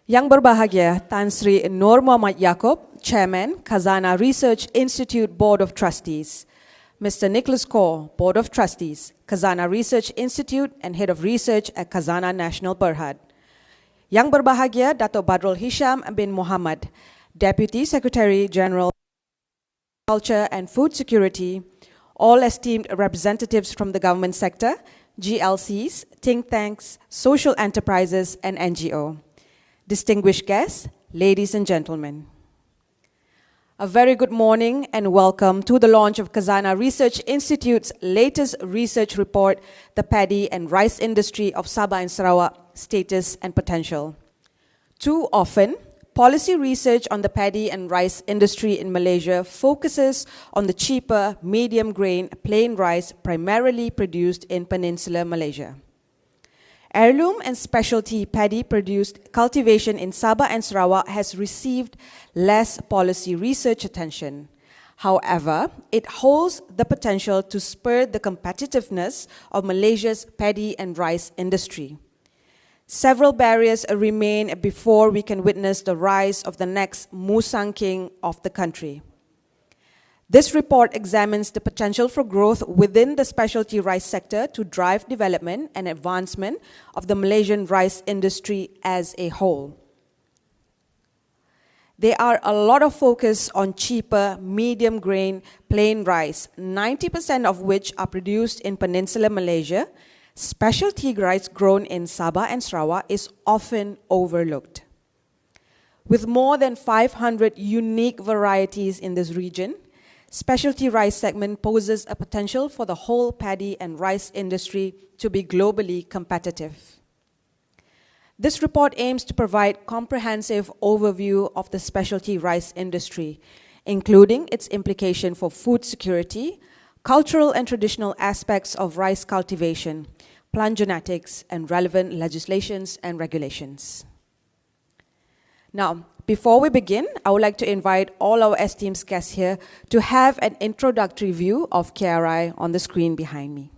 Yang berbahagia Tan Sri Nur Muhammad Yaakob, Chairman, Khazanah Research Institute Board of Trustees. Mr. Nicholas Kaur, Board of Trustees, Khazanah Research Institute and Head of Research at Khazanah National Berhad. Yang berbahagia Datuk Badrul Hisham bin Muhammad, Deputy Secretary General, Culture and Food Security, all esteemed representatives from the government sector, GLCs, think tanks, social enterprises, and NGO. Distinguished guests, ladies and gentlemen. A very good morning and welcome to the launch of Khazanah Research Institute's latest research report, The Paddy and Rice Industry of Sabah and Sarawak, Status and Potential. Too often, policy research on the paddy and rice industry in Malaysia focuses on the cheaper, medium-grain, plain rice primarily produced in Peninsular Malaysia. Heirloom and specialty paddy-produced cultivation in Sabah and Sarawak has received less policy research attention. However, it holds the potential to spur the competitiveness of Malaysia's paddy and rice industry. Several barriers remain before we can witness the rise of the next Musang King of the country. This report examines the potential for growth within the specialty rice sector to drive development and advancement of the Malaysian rice industry as a whole. There are a lot of focus on cheaper, medium-grain, plain rice, 90% of which are produced in Peninsular Malaysia. Specialty rice grown in Sabah and Sarawak is often overlooked. With more than 500 unique varieties in this region, specialty rice segment poses a potential for the whole paddy and rice industry to be globally competitive. This report aims to provide comprehensive overview of the specialty rice industry, including its implication for food security, cultural and traditional aspects of rice cultivation, plant genetics, and relevant legislations and regulations. Now, before we begin, I would like to invite all our esteemed guests here to have an introductory view of KRI on the screen behind me.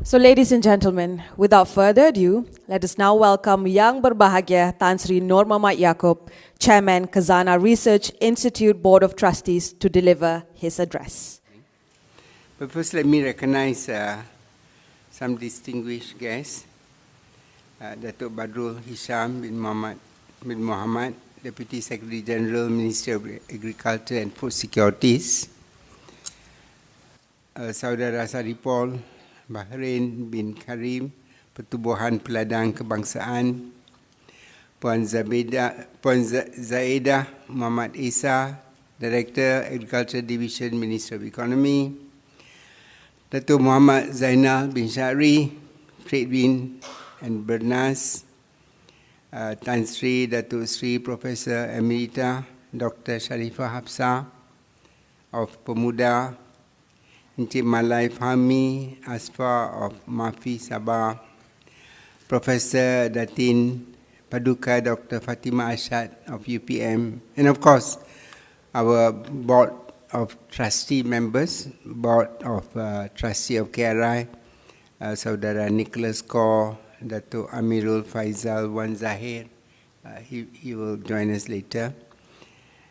So ladies and gentlemen, without further ado, let us now welcome Yang berbahagia Tan Sri Nur Muhammad Yaakob, Chairman, Khazanah Research Institute Board of Trustees, to deliver his address. But first let me recognize some distinguished guests. Datuk Badrul Hisham bin Muhammad, Deputy Secretary General, Ministry of Agriculture and Food Securities. Saudara Saripol Bahrain bin Karim, Pertubuhan Peladang Kebangsaan, Puan Zaedah Muhammad Isa, Director Agriculture Division, Ministry of Economy, Datuk Muhammad Zainal bin Syari, Trade Wind and Bernas, Tan Sri Datuk Sri Professor Emerita Dr. Sharifah Hafsah of Pemuda, Encik Malai Fahmi Asfa of Mafi Sabah, Professor Datin Paduka Dr. Fatimah Ashad of UPM, and of course our board of trustee members, board of trustee of KRI, Saudara Nicholas Kaur, Dato' Amirul Faizal Wan Zahir. He will join us later.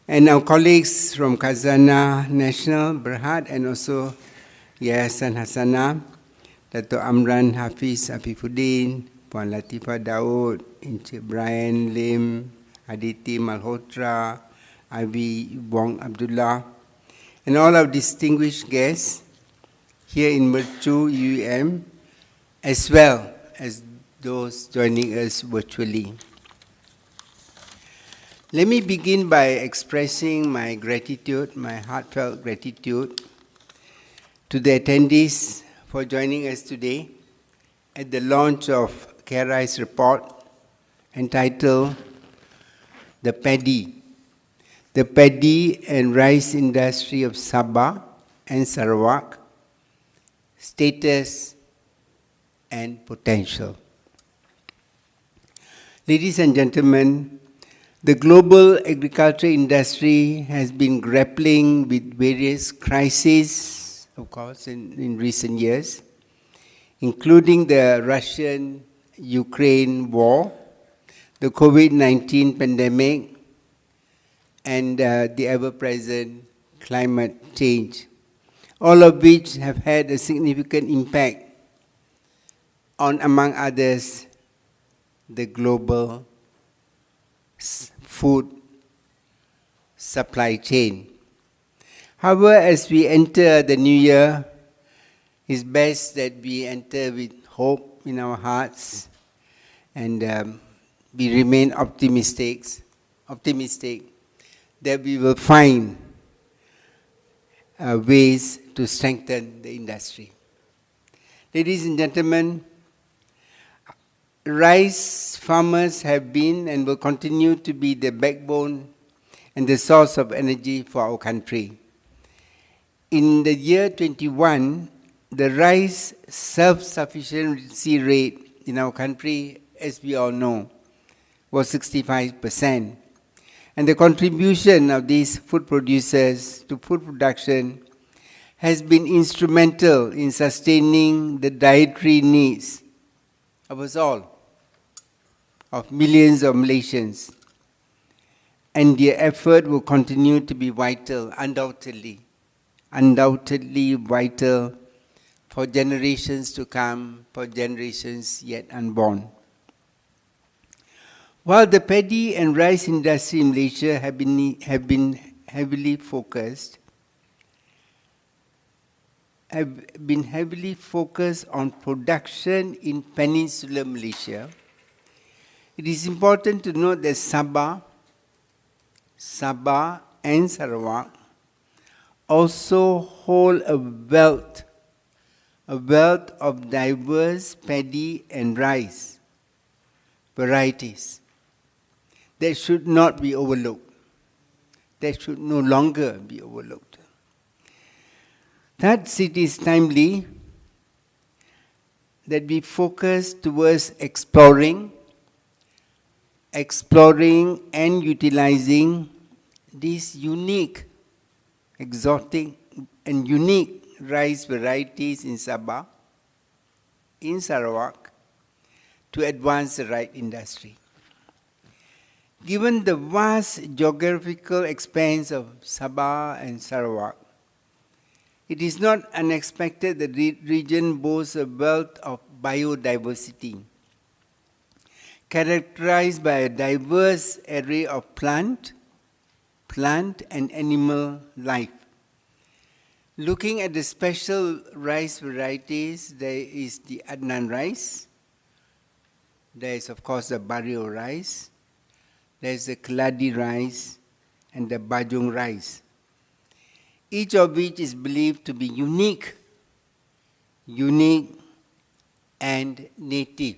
And our colleagues from Khazanah National, Berhad, and also Yayasan Hasanah, Dato' Amran Hafiz Afifuddin, Puan Latifah Daud, Encik Brian Lim, Aditi Malhotra, Ivy Wong Abdullah, and all our distinguished guests here in Mercu, UEM, as well as those joining us virtually. Let me begin by expressing my gratitude, my heartfelt gratitude to the attendees for joining us today at the launch of KRI's report entitled The Paddy and Rice Industry of Sabah and Sarawak, Status and Potential. Ladies and gentlemen, the global agriculture industry has been grappling with various crises, of course, in recent years, including the Russian-Ukraine war, the COVID-19 pandemic, and the ever-present climate change, all of which have had a significant impact on, among others, the global food supply chain. However, as we enter the new year, it's best that we enter with hope in our hearts and we remain optimistic that we will find ways to strengthen the industry. Ladies and gentlemen, rice farmers have been and will continue to be the backbone and the source of energy for our country. In the year 21, the rice self-sufficiency rate in our country, as we all know, was 65%. And the contribution of these food producers to food production has been instrumental in sustaining the dietary needs of us all, of millions of Malaysians. And their effort will continue to be vital, undoubtedly vital for generations to come, for generations yet unborn. While the paddy and rice industry in Malaysia have been heavily focused on production in Peninsular Malaysia, it is important to note that Sabah and Sarawak also hold a wealth of diverse paddy and rice varieties that should not be overlooked, that should no longer be overlooked. Thus, it is timely that we focus towards exploring and utilizing these unique, exotic and unique rice varieties in Sabah, in Sarawak, to advance the rice industry. Given the vast geographical expanse of Sabah and Sarawak, it is not unexpected that the region boasts a wealth of biodiversity, characterized by a diverse array of plant and animal life. Looking at the special rice varieties, there is the Adnan rice, there is of course the Barrio rice, there is the Keladi rice, and the Bajung rice, each of which is believed to be unique and native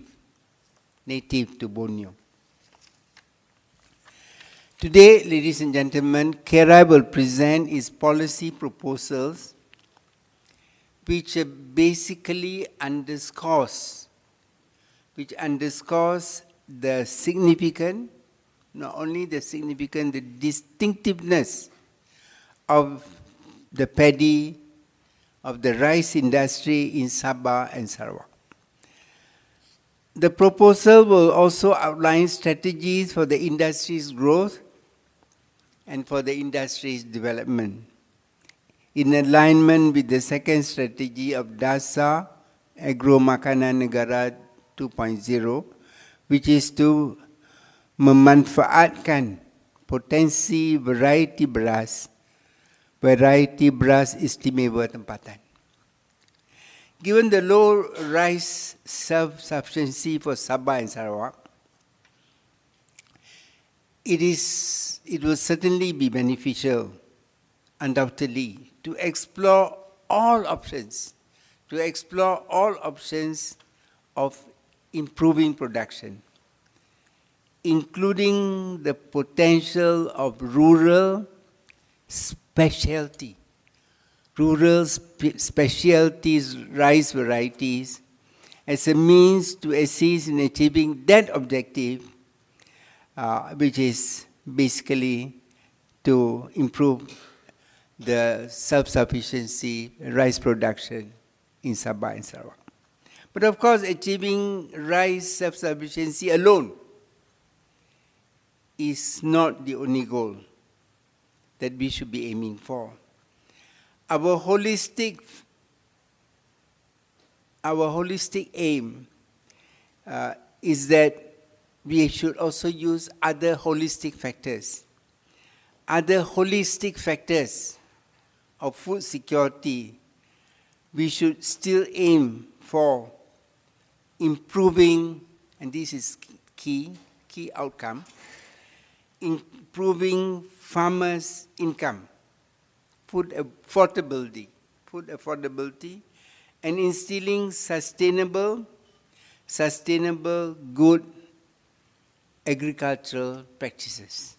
to Borneo. Today, ladies and gentlemen, KRI will present its policy proposals, which basically underscores the significant, not only the significant, the distinctiveness of the paddy, of the rice industry in Sabah and Sarawak. The proposal will also outline strategies for the industry's growth and for the industry's development, in alignment with the second strategy of DASA Agro Makanan Negara 2.0, which is to memanfaatkan potensi variety beras istimewa tempatan. Given the low rice self-sufficiency for Sabah and Sarawak, it will certainly be beneficial, undoubtedly, to explore all options of improving production, including the potential of rural specialties rice varieties as a means to assist in achieving that objective, which is basically to improve the self-sufficiency rice production in Sabah and Sarawak. But of course, achieving rice self-sufficiency alone is not the only goal that we should be aiming for. Our holistic aim is that we should also use other holistic factors of food security. We should still aim for improving, and this is key outcome, improving farmers' income, food affordability, and instilling sustainable, good agricultural practices.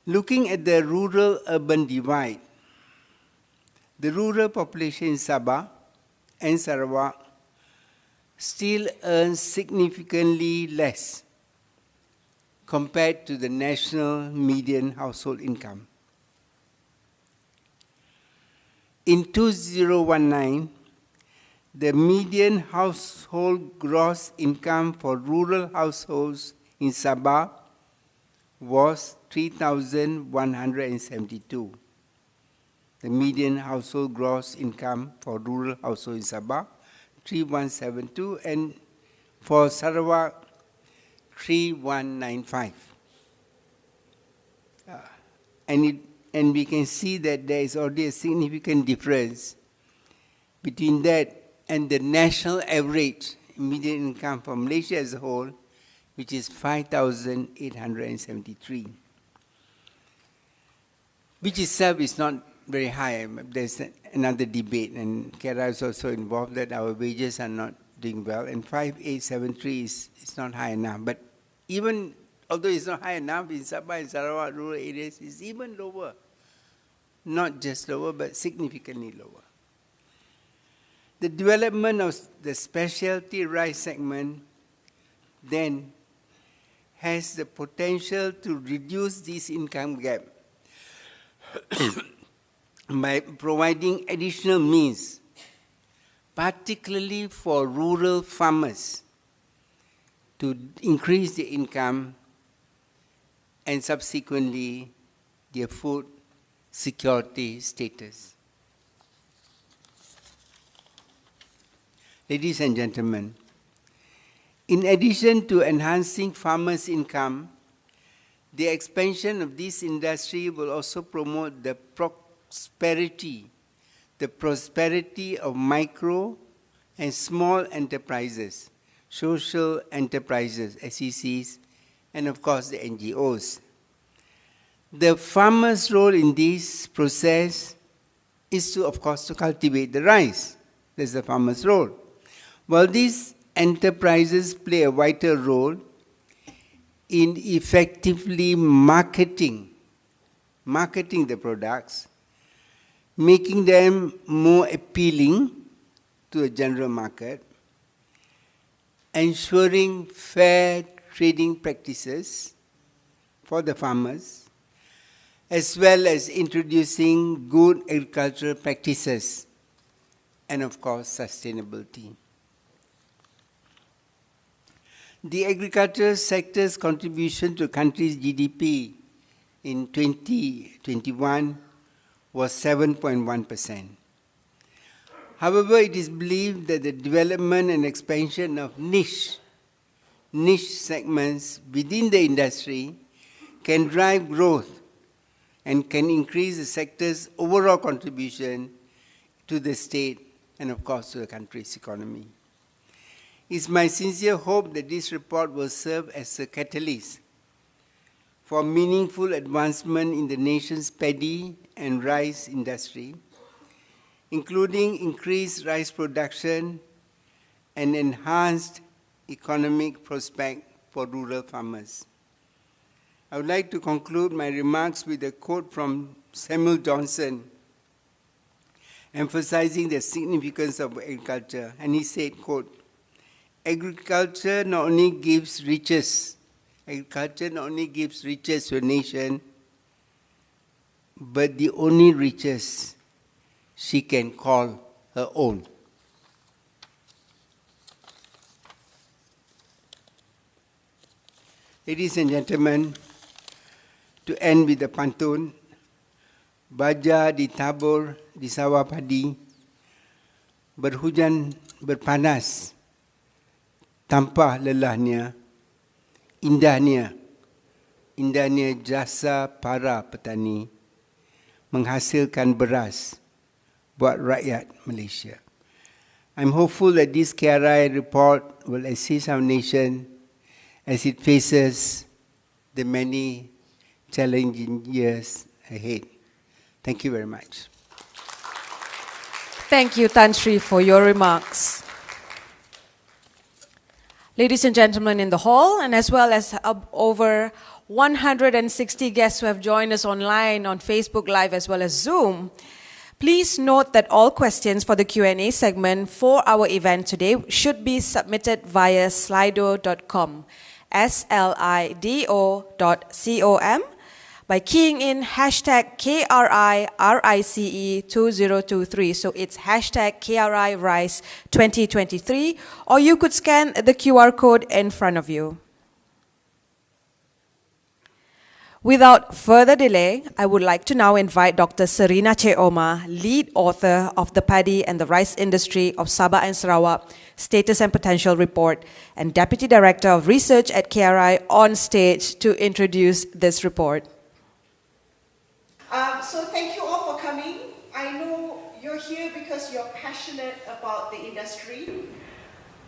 Looking at the rural-urban divide, the rural population in Sabah and Sarawak still earns significantly less compared to the national median household income. In 2019, the median household gross income for rural households in Sabah was 3,172. The median household gross income for rural households in Sabah, 3,172, and for Sarawak, 3,195. And we can see that there is already a significant difference between that and the national average median income for Malaysia as a whole, which is 5,873, which itself is not very high. There's another debate, and Kara is also involved, that our wages are not doing well, and 5,873 is not high enough. But even although it's not high enough, in Sabah and Sarawak rural areas, it's even lower. Not just lower, but significantly lower. The development of the specialty rice segment then has the potential to reduce this income gap by providing additional means, particularly for rural farmers, to increase their income and subsequently their food security status. Ladies and gentlemen, in addition to enhancing farmers' income, the expansion of this industry will also promote the prosperity of micro and small enterprises, social enterprises, SECs, and of course the NGOs. The farmer's role in this process is to, of course, to cultivate the rice. That's the farmer's role. While these enterprises play a vital role in effectively marketing the products, making them more appealing to the general market, ensuring fair trading practices for the farmers, as well as introducing good agricultural practices and, of course, sustainability. The agricultural sector's contribution to the country's GDP in 2021 was 7.1%. However, it is believed that the development and expansion of niche segments within the industry can drive growth and can increase the sector's overall contribution to the state and, of course, to the country's economy. It's my sincere hope that this report will serve as a catalyst for meaningful advancement in the nation's paddy and rice industry, including increased rice production and enhanced economic prospect for rural farmers. I would like to conclude my remarks with a quote from Samuel Johnson, emphasizing the significance of agriculture. And he said, quote, agriculture not only gives riches to a nation, but the only riches she can call her own. Ladies and gentlemen, to end with the pantun, baja ditabur di sawah padi, berhujan berpanas, tanpa lelahnya, indahnya jasa para petani menghasilkan beras buat rakyat Malaysia. I'm hopeful that this KRI report will assist our nation as it faces the many challenging years ahead. Thank you very much. Thank you, Tan Sri, for your remarks. Ladies and gentlemen in the hall, and as well as over 160 guests who have joined us online on Facebook Live as well as Zoom, please note that all questions for the Q&A segment for our event today should be submitted via slido.com, slido.com, by keying in hashtag KRIRICE2023. So it's hashtag KRIRICE 2023, or you could scan the QR code in front of you. Without further delay, I would like to now invite Dr. Serina Cheoma, lead author of the Paddy and the Rice Industry of Sabah and Sarawak Status and Potential Report and Deputy Director of Research at KRI, on stage to introduce this report. So thank you all for coming. I know you're here because you're passionate about the industry.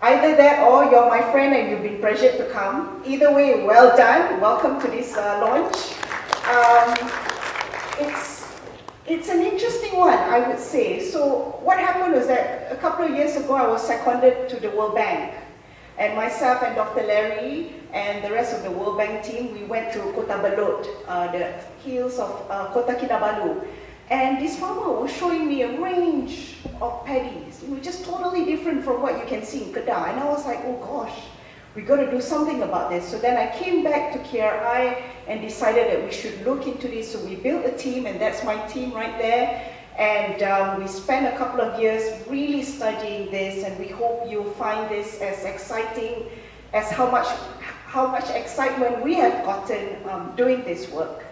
Either that or you're my friend and you've been pressured to come. Either way, well done. Welcome to this launch. It's an interesting one, I would say. So what happened was that a couple of years ago, I was seconded to the World Bank. And myself and Dr. Larry and the rest of the World Bank team, we went to Kota Belot, the hills of Kota Kinabalu. And this farmer was showing me a range of paddies, just totally different from what you can see in Kedah. And I was like, oh gosh, we got to do something about this. So then I came back to KRI and decided that we should look into this. So we built a team, and that's my team right there. And we spent a couple of years really studying this, and we hope you'll find this as exciting as how much excitement we have gotten doing this work.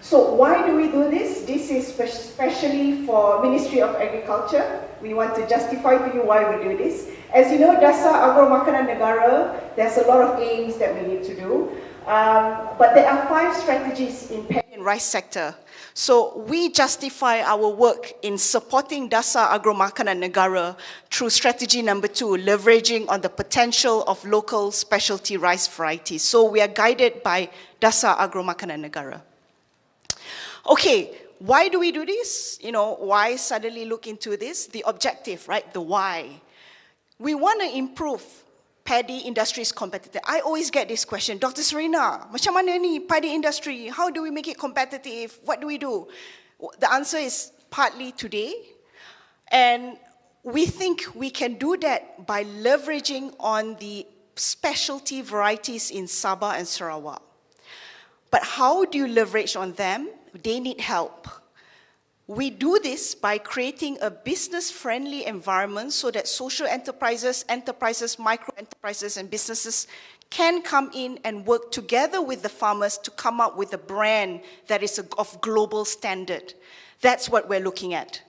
So why do we do this? This is especially for Ministry of Agriculture. We want to justify to you why we do this. As you know, Dasar Agro Makanan Negara, there's a lot of aims that we need to do. But there are 5 strategies in paddy and rice sector. So we justify our work in supporting Dasar Agro Makanan Negara through strategy number 2, leveraging on the potential of local specialty rice varieties. So we are guided by Dasar Agro Makanan Negara. Okay, why do we do this? Why suddenly look into this? The objective, right? The why. We want to improve paddy industry's competitive. I always get this question, Dr. Serina, macam mana ni paddy industry? How do we make it competitive? What do we do? The answer is partly today. And we think we can do that by leveraging on the specialty varieties in Sabah and Sarawak. But how do you leverage on them? they need help. We do this by creating a business-friendly environment so that social enterprises, micro-enterprises, and businesses can come in and work together with the farmers to come up with a brand that is of global standard. That's what we're looking at.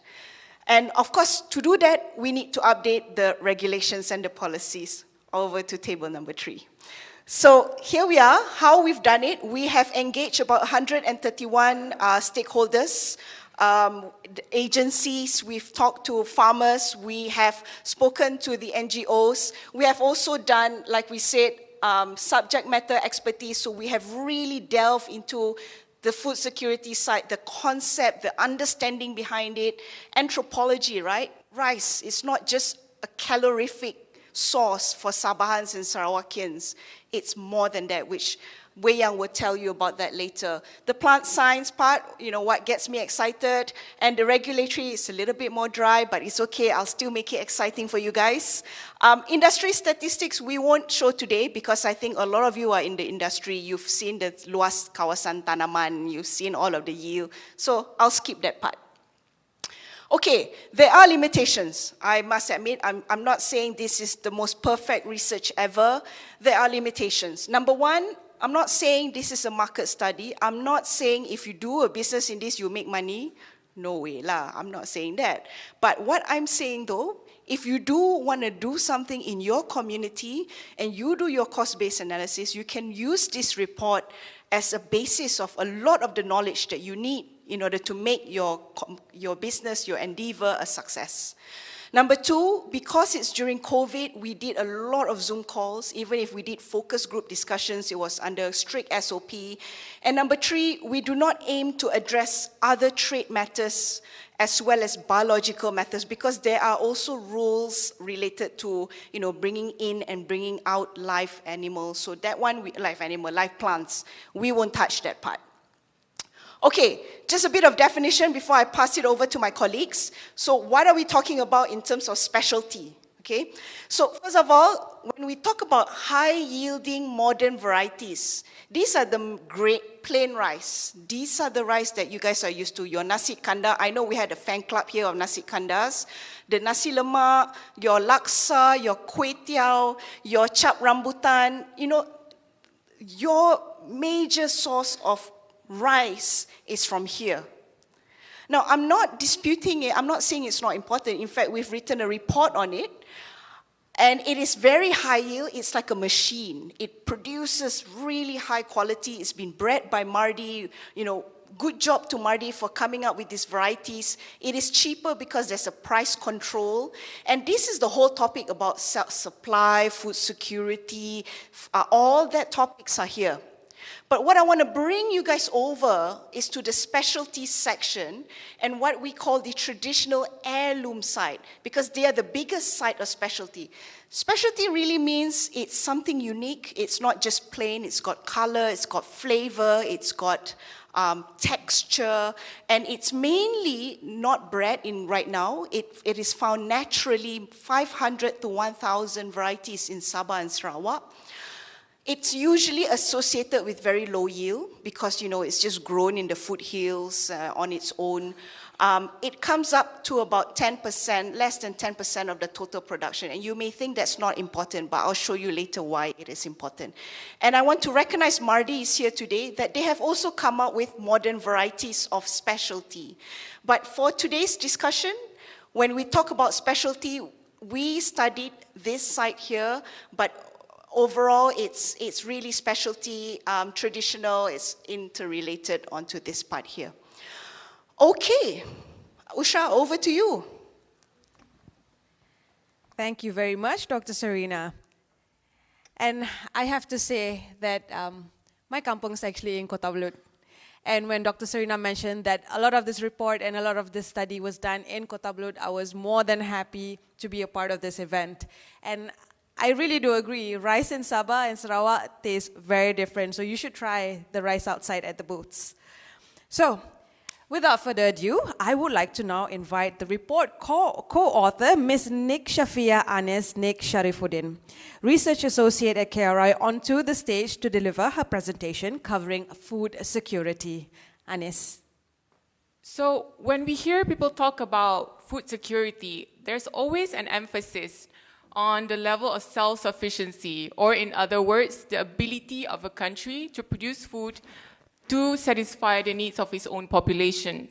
And of course, to do that, we need to update the regulations and the policies. Over to table number 3. So here we are, how we've done it. We have engaged about 131 stakeholders, agencies, we've talked to farmers, we have spoken to the NGOs. We have also done, like we said, subject matter expertise, so we have really delved into the food security side, the concept, the understanding behind it, anthropology, right? Rice is not just a calorific source for Sabahans and Sarawakians. It's more than that, which Wei Yang will tell you about that later. The plant science part, what gets me excited, and the regulatory is a little bit more dry, but it's okay, I'll still make it exciting for you guys. Industry statistics we won't show today because I think a lot of you are in the industry, you've seen the luas kawasan tanaman, you've seen all of the yield, so I'll skip that part. Okay, there are limitations. I must admit, I'm not saying this is the most perfect research ever. There are limitations. Number one, I'm not saying this is a market study. I'm not saying if you do a business in this, you make money. No way lah, I'm not saying that. But what I'm saying though, if you do want to do something in your community and you do your cost-based analysis, you can use this report as a basis of a lot of the knowledge that you need in order to make your business, your endeavor a success. Number two, because it's during COVID, we did a lot of Zoom calls. Even if we did focus group discussions, it was under strict SOP. And number three, we do not aim to address other trade matters as well as biological matters because there are also rules related to, bringing in and bringing out live animals. So that one, live plants, we won't touch that part. Okay, just a bit of definition before I pass it over to my colleagues. So what are we talking about in terms of specialty? Okay, so first of all, when we talk about high-yielding modern varieties, these are the great plain rice. These are the rice that you guys are used to. Your nasi kandar, I know we had a fan club here of nasi kandars. The nasi lemak, your laksa, your kueh tiao, your chap rambutan, your major source of rice is from here. Now, I'm not disputing it. I'm not saying it's not important. In fact, we've written a report on it. And it is very high yield. It's like a machine. It produces really high quality. It's been bred by Mardi. Good job to Mardi for coming up with these varieties. It is cheaper because there's a price control. And this is the whole topic about supply, food security. All that topics are here. But what I want to bring you guys over is to the specialty section and what we call the traditional heirloom side, because they are the biggest side of specialty. Specialty really means it's something unique. It's not just plain. It's got color, it's got flavor, it's got texture, and it's mainly not bred in right now. It is found naturally, 500 to 1,000 varieties in Sabah and Sarawak. It's usually associated with very low yield because, it's just grown in the foothills on its own. It comes up to about 10%, less than 10% of the total production. And you may think that's not important, but I'll show you later why it is important. And I want to recognize Mardi is here today, that they have also come up with modern varieties of specialty. But for today's discussion, when we talk about specialty, we studied this side here, but overall, it's really specialty, traditional, it's interrelated onto this part here. Okay, Usha, over to you. Thank you very much, Dr. Serena. And I have to say that my kampung is actually in Kota Belud. And when Dr. Serena mentioned that a lot of this report and a lot of this study was done in Kota Belud, I was more than happy to be a part of this event. And I really do agree, rice in Sabah and Sarawak tastes very different, so you should try the rice outside at the booths. So, without further ado, I would like to now invite the report co-author, Ms. Nik Shafia Anis Nik Sharifuddin, Research Associate at KRI, onto the stage to deliver her presentation covering food security. Anis. So when we hear people talk about food security, there's always an emphasis on the level of self-sufficiency, or in other words, the ability of a country to produce food to satisfy the needs of its own population.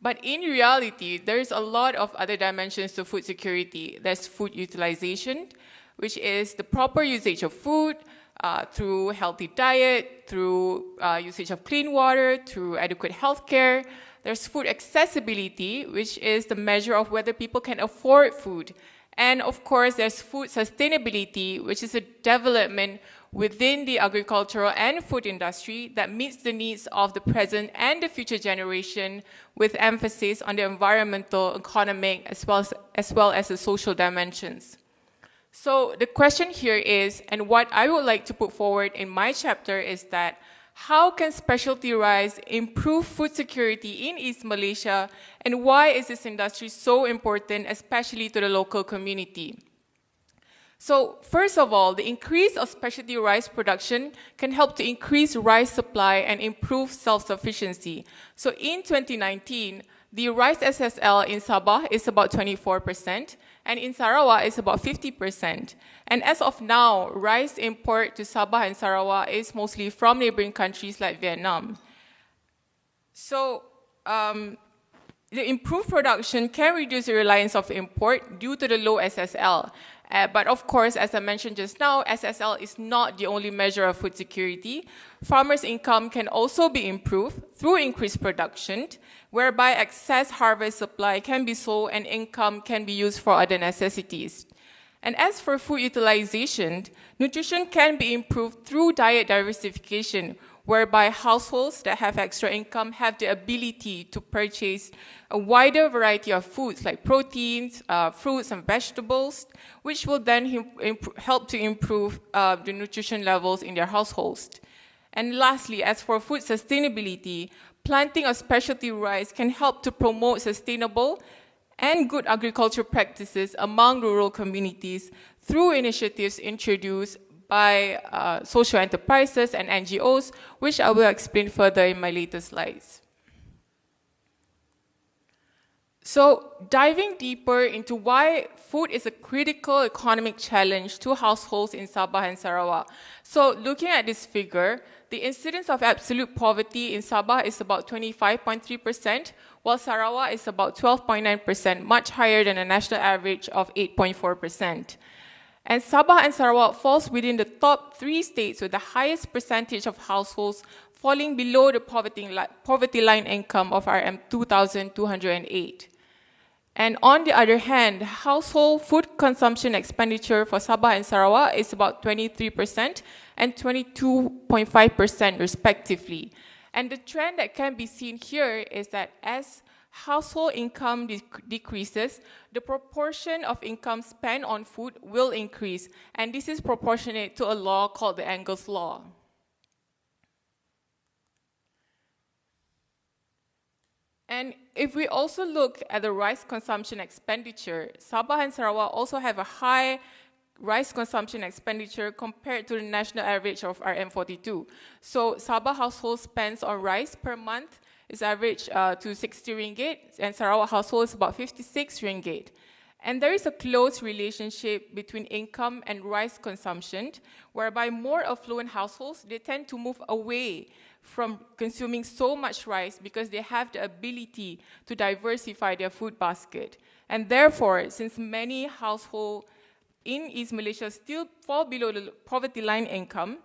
But in reality, there's a lot of other dimensions to food security. There's food utilization, which is the proper usage of food through healthy diet, through usage of clean water, through adequate health care. There's food accessibility, which is the measure of whether people can afford food. And of course, there's food sustainability, which is a development within the agricultural and food industry that meets the needs of the present and the future generation, with emphasis on the environmental, economic, as well as the social dimensions. So the question here is, and what I would like to put forward in my chapter is that, how can specialty rice improve food security in East Malaysia, and why is this industry so important, especially to the local community? So first of all, the increase of specialty rice production can help to increase rice supply and improve self-sufficiency. So in 2019, the rice SSL in Sabah is about 24%, and in Sarawak is about 50%. And as of now, rice import to Sabah and Sarawak is mostly from neighboring countries like Vietnam. So the improved production can reduce the reliance of import due to the low SSL. But of course, as I mentioned just now, SSL is not the only measure of food security. Farmers' income can also be improved through increased production, whereby excess harvest supply can be sold and income can be used for other necessities. And as for food utilization, nutrition can be improved through diet diversification, whereby households that have extra income have the ability to purchase a wider variety of foods like proteins, fruits and vegetables, which will then help to improve the nutrition levels in their households. And lastly, as for food sustainability, planting of specialty rice can help to promote sustainable and good agricultural practices among rural communities through initiatives introduced by social enterprises and NGOs, which I will explain further in my later slides. So, diving deeper into why food is a critical economic challenge to households in Sabah and Sarawak. So, looking at this figure, the incidence of absolute poverty in Sabah is about 25.3%, while Sarawak is about 12.9%, much higher than the national average of 8.4%. And Sabah and Sarawak falls within the top 3 states with the highest percentage of households falling below the poverty line income of RM 2,208. And on the other hand, household food consumption expenditure for Sabah and Sarawak is about 23% and 22.5% respectively. And the trend that can be seen here is that as household income decreases, the proportion of income spent on food will increase, and this is proportionate to a law called the Engels Law. And if we also look at the rice consumption expenditure, Sabah and Sarawak also have a high rice consumption expenditure compared to the national average of RM42. So Sabah household spends on rice per month is average to 60 ringgit, and Sarawak household is about 56 ringgit. And there is a close relationship between income and rice consumption, whereby more affluent households, they tend to move away from consuming so much rice because they have the ability to diversify their food basket. And therefore, since many households in East Malaysia still fall below the poverty line income,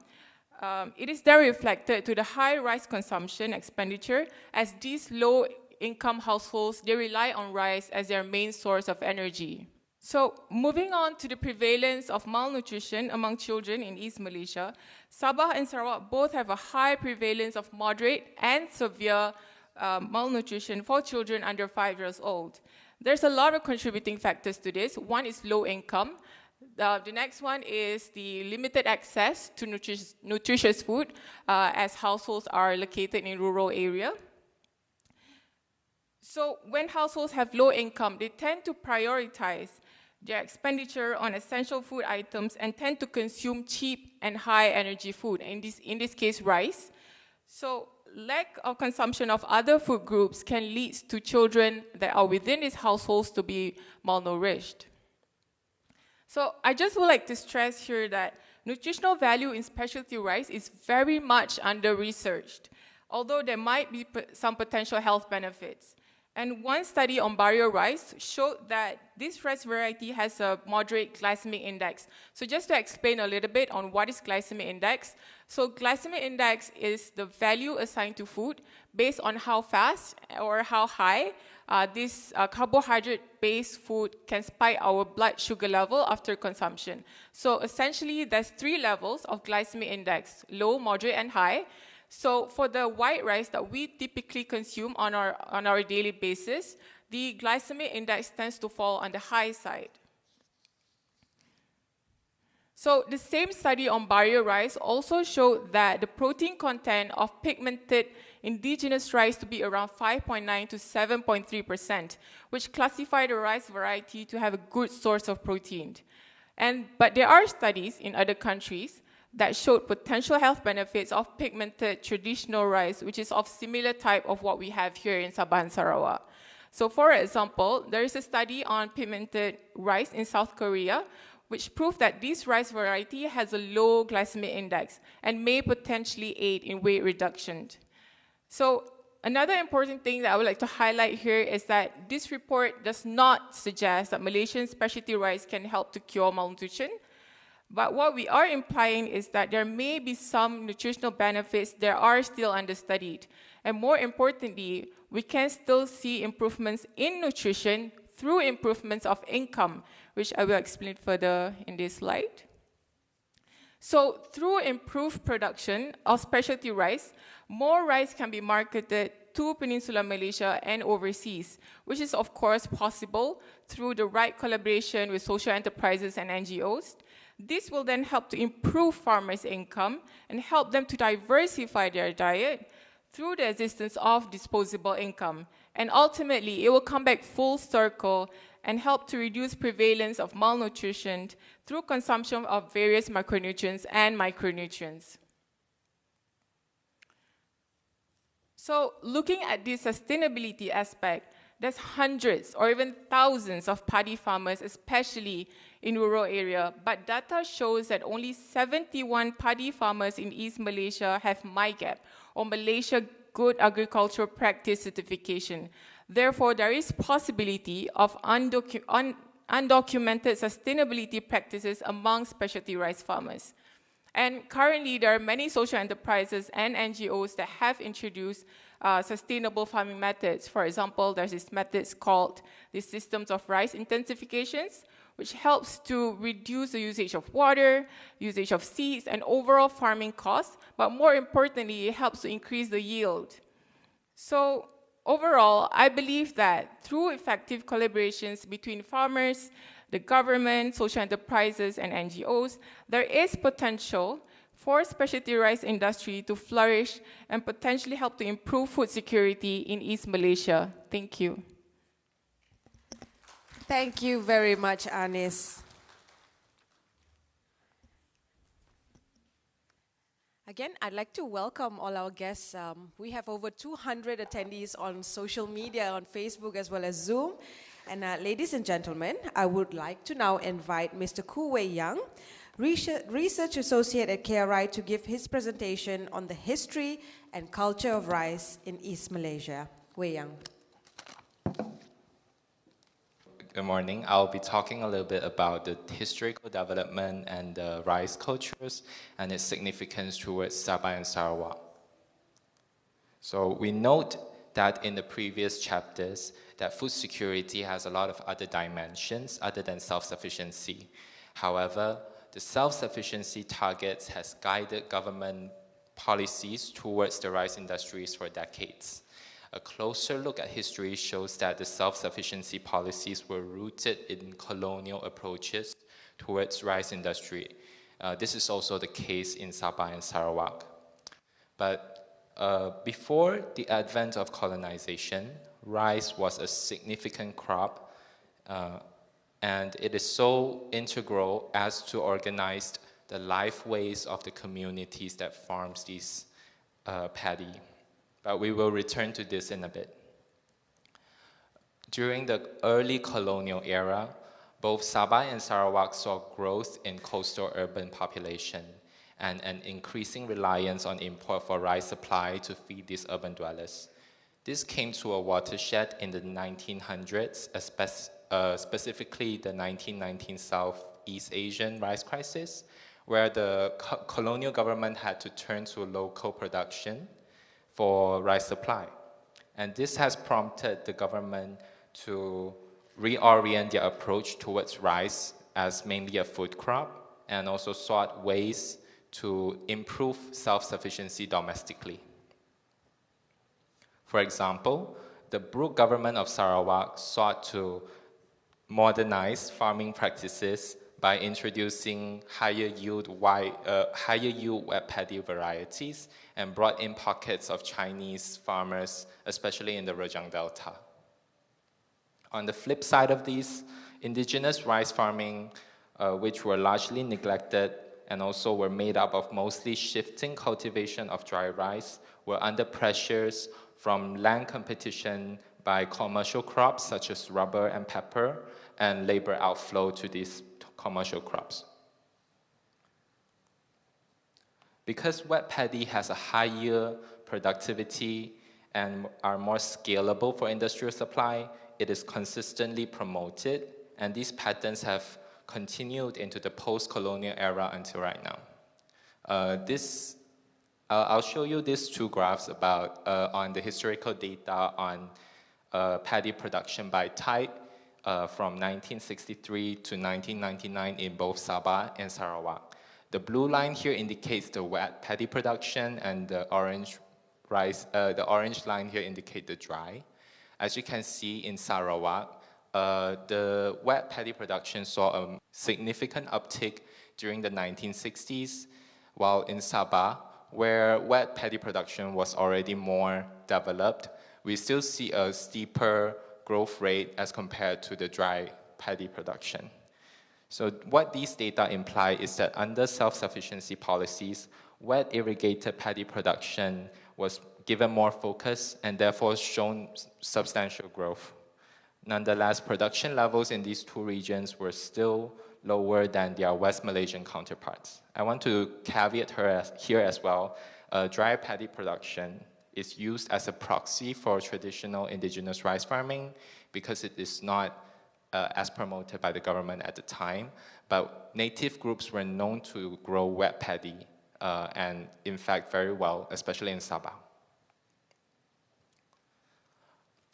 it is then reflected to the high rice consumption expenditure, as these low-income households, they rely on rice as their main source of energy. So, moving on to the prevalence of malnutrition among children in East Malaysia, Sabah and Sarawak both have a high prevalence of moderate and severe malnutrition for children under 5 years old. There's a lot of contributing factors to this. One is low income. The next one is the limited access to nutritious food, as households are located in rural area. So when households have low income, they tend to prioritize their expenditure on essential food items and tend to consume cheap and high energy food, in this case rice. So lack of consumption of other food groups can lead to children that are within these households to be malnourished. So I just would like to stress here that nutritional value in specialty rice is very much under-researched, although there might be some potential health benefits. And one study on barrio rice showed that this rice variety has a moderate glycemic index. So just to explain a little bit on what is glycemic index. So glycemic index is the value assigned to food based on how fast or how high this carbohydrate-based food can spike our blood sugar level after consumption. So essentially, there's 3 levels of glycemic index: low, moderate, and high. So for the white rice that we typically consume on our daily basis, the glycemic index tends to fall on the high side. So the same study on barrio rice also showed that the protein content of pigmented indigenous rice to be around 5.9 to 7.3%, which classify the rice variety to have a good source of protein. But there are studies in other countries that showed potential health benefits of pigmented traditional rice, which is of similar type of what we have here in Sabah and Sarawak. So for example, there is a study on pigmented rice in South Korea, which proved that this rice variety has a low glycemic index and may potentially aid in weight reduction. So another important thing that I would like to highlight here is that this report does not suggest that Malaysian specialty rice can help to cure malnutrition. But what we are implying is that there may be some nutritional benefits that are still understudied. And more importantly, we can still see improvements in nutrition through improvements of income, which I will explain further in this slide. So through improved production of specialty rice, more rice can be marketed to Peninsular Malaysia and overseas, which is of course possible through the right collaboration with social enterprises and NGOs. This will then help to improve farmers' income and help them to diversify their diet through the existence of disposable income. And ultimately, it will come back full circle and help to reduce prevalence of malnutrition through consumption of various macronutrients and micronutrients. So looking at the sustainability aspect, there's hundreds or even thousands of paddy farmers, especially in rural area, but data shows that only 71 paddy farmers in East Malaysia have MyGAP, or Malaysia Good Agricultural Practice Certification. Therefore, there is possibility of undocumented sustainability practices among specialty rice farmers. And currently, there are many social enterprises and NGOs that have introduced sustainable farming methods. For example, there's this methods called the systems of rice intensifications, which helps to reduce the usage of water, usage of seeds, and overall farming costs. But more importantly, it helps to increase the yield. So overall, I believe that through effective collaborations between farmers, the government, social enterprises, and NGOs, there is potential for specialty rice industry to flourish and potentially help to improve food security in East Malaysia. Thank you. Thank you very much, Anis. Again, I'd like to welcome all our guests. We have over 200 attendees on social media, on Facebook, as well as Zoom. And ladies and gentlemen, I would like to now invite Mr. Koo Wei Yang, Research Associate at KRI, to give his presentation on the history and culture of rice in East Malaysia. Wei Yang. Good morning. I'll be talking a little bit about the historical development and the rice cultures and its significance towards Sabah and Sarawak. So we note that in the previous chapters that food security has a lot of other dimensions other than self-sufficiency. However, the self-sufficiency targets has guided government policies towards the rice industries for decades. A closer look at history shows that the self-sufficiency policies were rooted in colonial approaches towards rice industry. This is also the case in Sabah and Sarawak. But before the advent of colonization, rice was a significant crop, and it is so integral as to organize the life ways of the communities that farms these paddy. But we will return to this in a bit. During the early colonial era, both Sabah and Sarawak saw growth in coastal urban population and an increasing reliance on import for rice supply to feed these urban dwellers. This came to a watershed in the 1900s, specifically the 1919 Southeast Asian rice crisis, where the colonial government had to turn to local production for rice supply. And this has prompted the government to reorient their approach towards rice as mainly a food crop, and also sought ways to improve self-sufficiency domestically. For example, the Brooke government of Sarawak sought to modernize farming practices by introducing higher yield wet paddy varieties and brought in pockets of Chinese farmers, especially in the Rajang Delta. On the flip side of these, indigenous rice farming, which were largely neglected and also were made up of mostly shifting cultivation of dry rice, were under pressures from land competition by commercial crops such as rubber and pepper, and labor outflow to these commercial crops. Because wet paddy has a higher productivity and are more scalable for industrial supply, it is consistently promoted, and these patterns have continued into the post-colonial era until right now. I'll show you these two graphs about on the historical data on paddy production by type from 1963 to 1999 in both Sabah and Sarawak. The blue line here indicates the wet paddy production, and the orange line here indicates the dry. As you can see in Sarawak, the wet paddy production saw a significant uptick during the 1960s, while in Sabah, where wet paddy production was already more developed, we still see a steeper growth rate as compared to the dry paddy production. So what these data imply is that under self-sufficiency policies, wet irrigated paddy production was given more focus and therefore shown substantial growth. Nonetheless, production levels in these two regions were still lower than their West Malaysian counterparts. I want to caveat here as well, dry paddy production is used as a proxy for traditional indigenous rice farming because it is not as promoted by the government at the time, but native groups were known to grow wet paddy and in fact very well, especially in Sabah.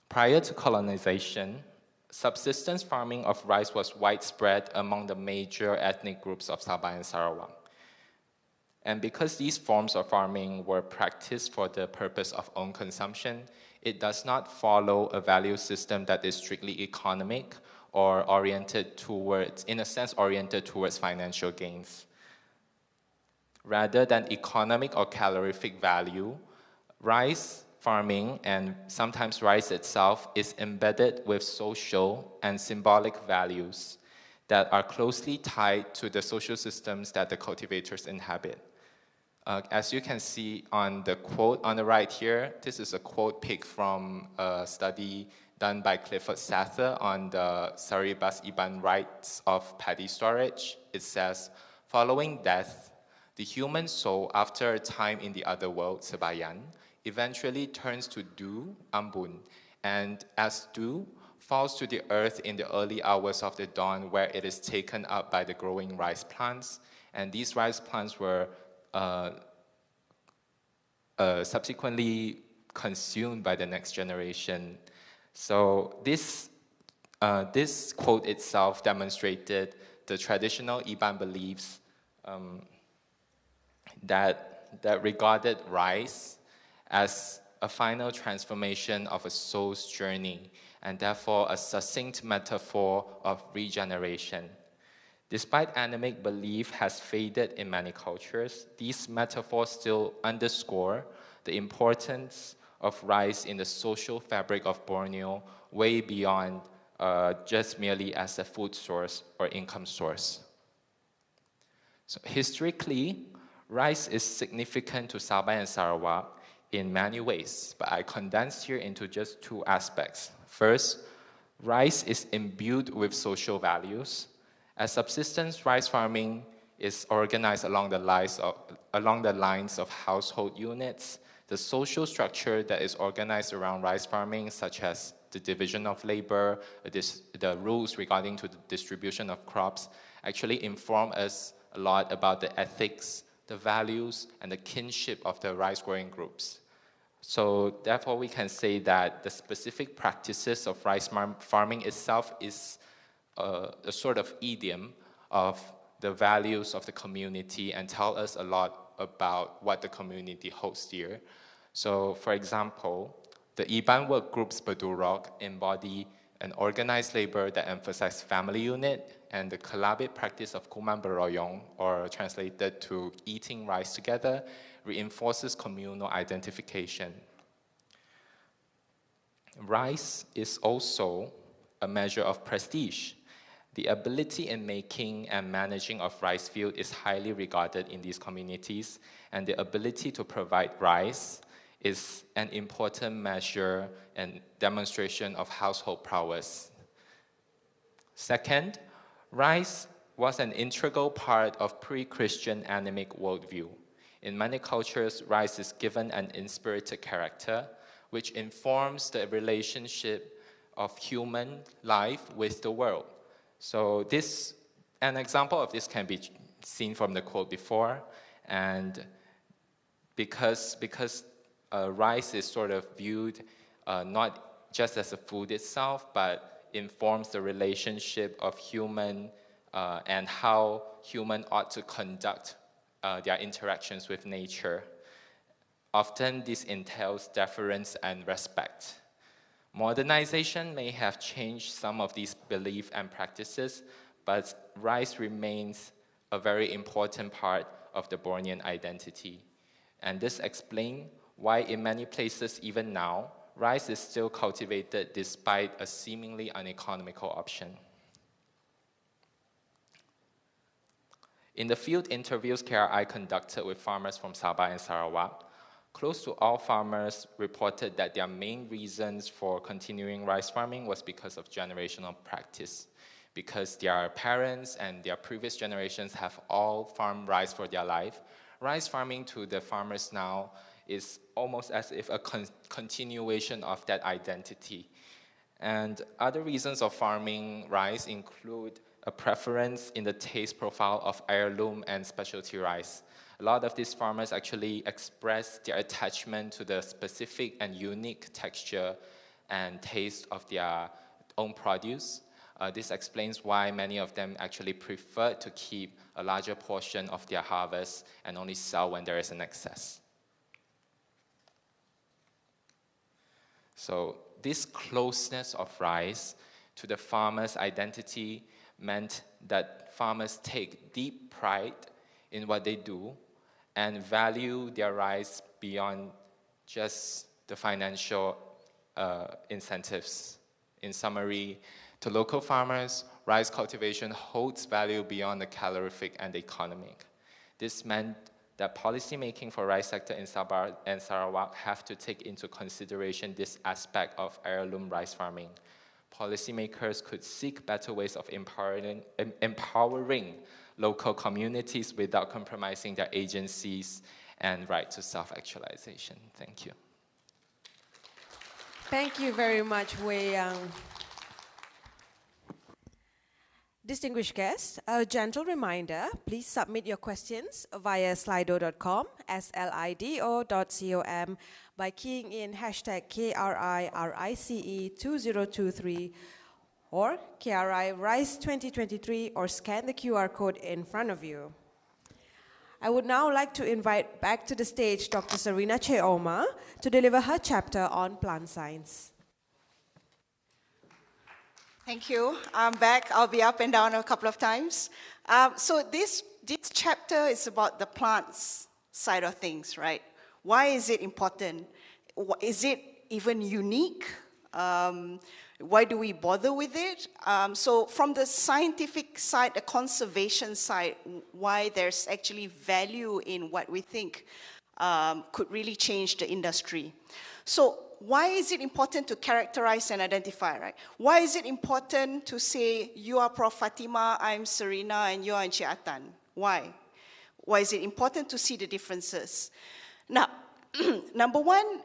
Prior to colonization, subsistence farming of rice was widespread among the major ethnic groups of Sabah and Sarawak. And because these forms of farming were practiced for the purpose of own consumption, it does not follow a value system that is strictly economic or oriented towards, in a sense, oriented towards financial gains. Rather than economic or calorific value, rice farming, and sometimes rice itself, is embedded with social and symbolic values that are closely tied to the social systems that the cultivators inhabit. As you can see on the quote on the right here, this is a quote picked from a study done by Clifford Sather on the Saribas Iban rights of paddy storage. It says, following death, the human soul, after a time in the other world, Sebayan, eventually turns to dew, ambun, and as dew, falls to the earth in the early hours of the dawn, where it is taken up by the growing rice plants. And these rice plants were subsequently consumed by the next generation. So this quote itself demonstrated the traditional Iban beliefs that regarded rice as a final transformation of a soul's journey, and therefore a succinct metaphor of regeneration. Despite animic belief has faded in many cultures, these metaphors still underscore the importance of rice in the social fabric of Borneo, way beyond just merely as a food source or income source. So historically, rice is significant to Sabah and Sarawak in many ways, but I condensed here into just two aspects. First, rice is imbued with social values. As subsistence rice farming is organized along the lines of household units, the social structure that is organized around rice farming, such as the division of labor, the rules regarding to the distribution of crops, actually inform us a lot about the ethics, the values, and the kinship of the rice-growing groups. So therefore, we can say that the specific practices of rice farming itself is a sort of idiom of the values of the community and tell us a lot about what the community holds dear. So, for example, the Iban work groups Bedurok embody an organized labor that emphasizes family unit, and the Kalabit practice of Kuman Beroyong, or translated to eating rice together, reinforces communal identification. Rice is also a measure of prestige. The ability in making and managing of rice field is highly regarded in these communities, and the ability to provide rice is an important measure and demonstration of household prowess. Second, rice was an integral part of pre-Christian anemic worldview. In many cultures, rice is given an inspirited character, which informs the relationship of human life with the world. So an example of this can be seen from the quote before, and because rice is sort of viewed not just as a food itself, but informs the relationship of human and how human ought to conduct their interactions with nature. Often this entails deference and respect. Modernization may have changed some of these beliefs and practices, but rice remains a very important part of the Bornean identity. And this explains why in many places, even now, rice is still cultivated despite a seemingly uneconomical option. In the field interviews KRI conducted with farmers from Sabah and Sarawak, close to all farmers reported that their main reasons for continuing rice farming was because of generational practice, because their parents and their previous generations have all farmed rice for their life. Rice farming to the farmers now is almost as if a continuation of that identity. And other reasons of farming rice include a preference in the taste profile of heirloom and specialty rice. A lot of these farmers actually express their attachment to the specific and unique texture and taste of their own produce. This explains why many of them actually prefer to keep a larger portion of their harvest and only sell when there is an excess. So this closeness of rice to the farmer's identity meant that farmers take deep pride in what they do and value their rice beyond just the financial incentives. In summary, to local farmers, rice cultivation holds value beyond the calorific and economic. This meant that policymaking for rice sector in Sabah and Sarawak have to take into consideration this aspect of heirloom rice farming. Policymakers could seek better ways of empowering local communities without compromising their agencies and right to self-actualization. Thank you. Thank you very much, Wei Yang. Distinguished guests, a gentle reminder, please submit your questions via slido.com, slido.com, by keying in hashtag KRIRICE2023 or KRI Rice 2023 or scan the QR code in front of you. I would now like to invite back to the stage Dr. Sarina Cheoma to deliver her chapter on plant science. Thank you. I'm back. I'll be up and down a couple of times. So this chapter is about the plants side of things, right? Why is it important? Is it even unique? Why do we bother with it? So from the scientific side, the conservation side, why there's actually value in what we think. could really change the industry. So why is it important to characterize and identify, right? Why is it important to say, you are Prof. Fatima, I'm Serena, and you are Encik Atan? Why? Why is it important to see the differences? Now, number one,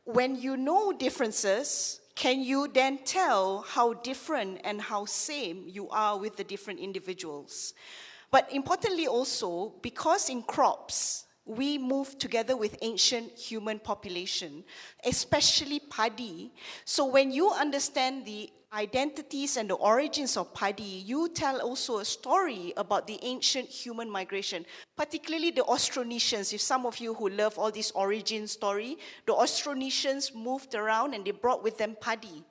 when you know differences, can you then tell how different and how same you are with the different individuals? But importantly also, because in crops, we move together with ancient human population, especially Paddy. So when you understand the identities and the origins of Paddy, you tell also a story about the ancient human migration, particularly the Austronesians. If some of you who love all this origin story, the Austronesians moved around and they brought with them Paddy.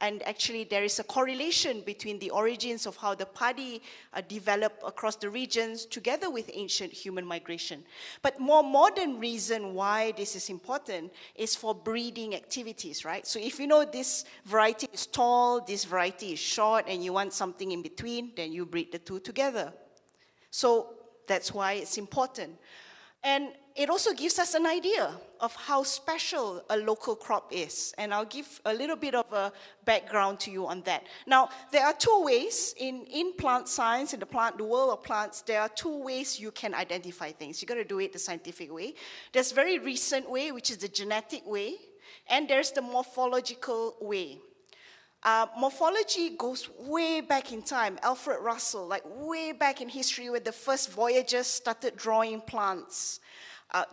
And actually there is a correlation between the origins of how the Paddy developed across the regions together with ancient human migration. But more modern reason why this is important is for breeding activities, right? So if you know this variety is tall, this variety is short, and you want something in between, then you breed the two together. So that's why it's important. And it also gives us an idea of how special a local crop is. And I'll give a little bit of a background to you on that. Now, there are two ways in plant science, in the world of plants, there are two ways you can identify things. You've got to do it the scientific way. There's a very recent way, which is the genetic way, and there's the morphological way. Morphology goes way back in time. Alfred Russell, like way back in history when the first voyagers started drawing plants.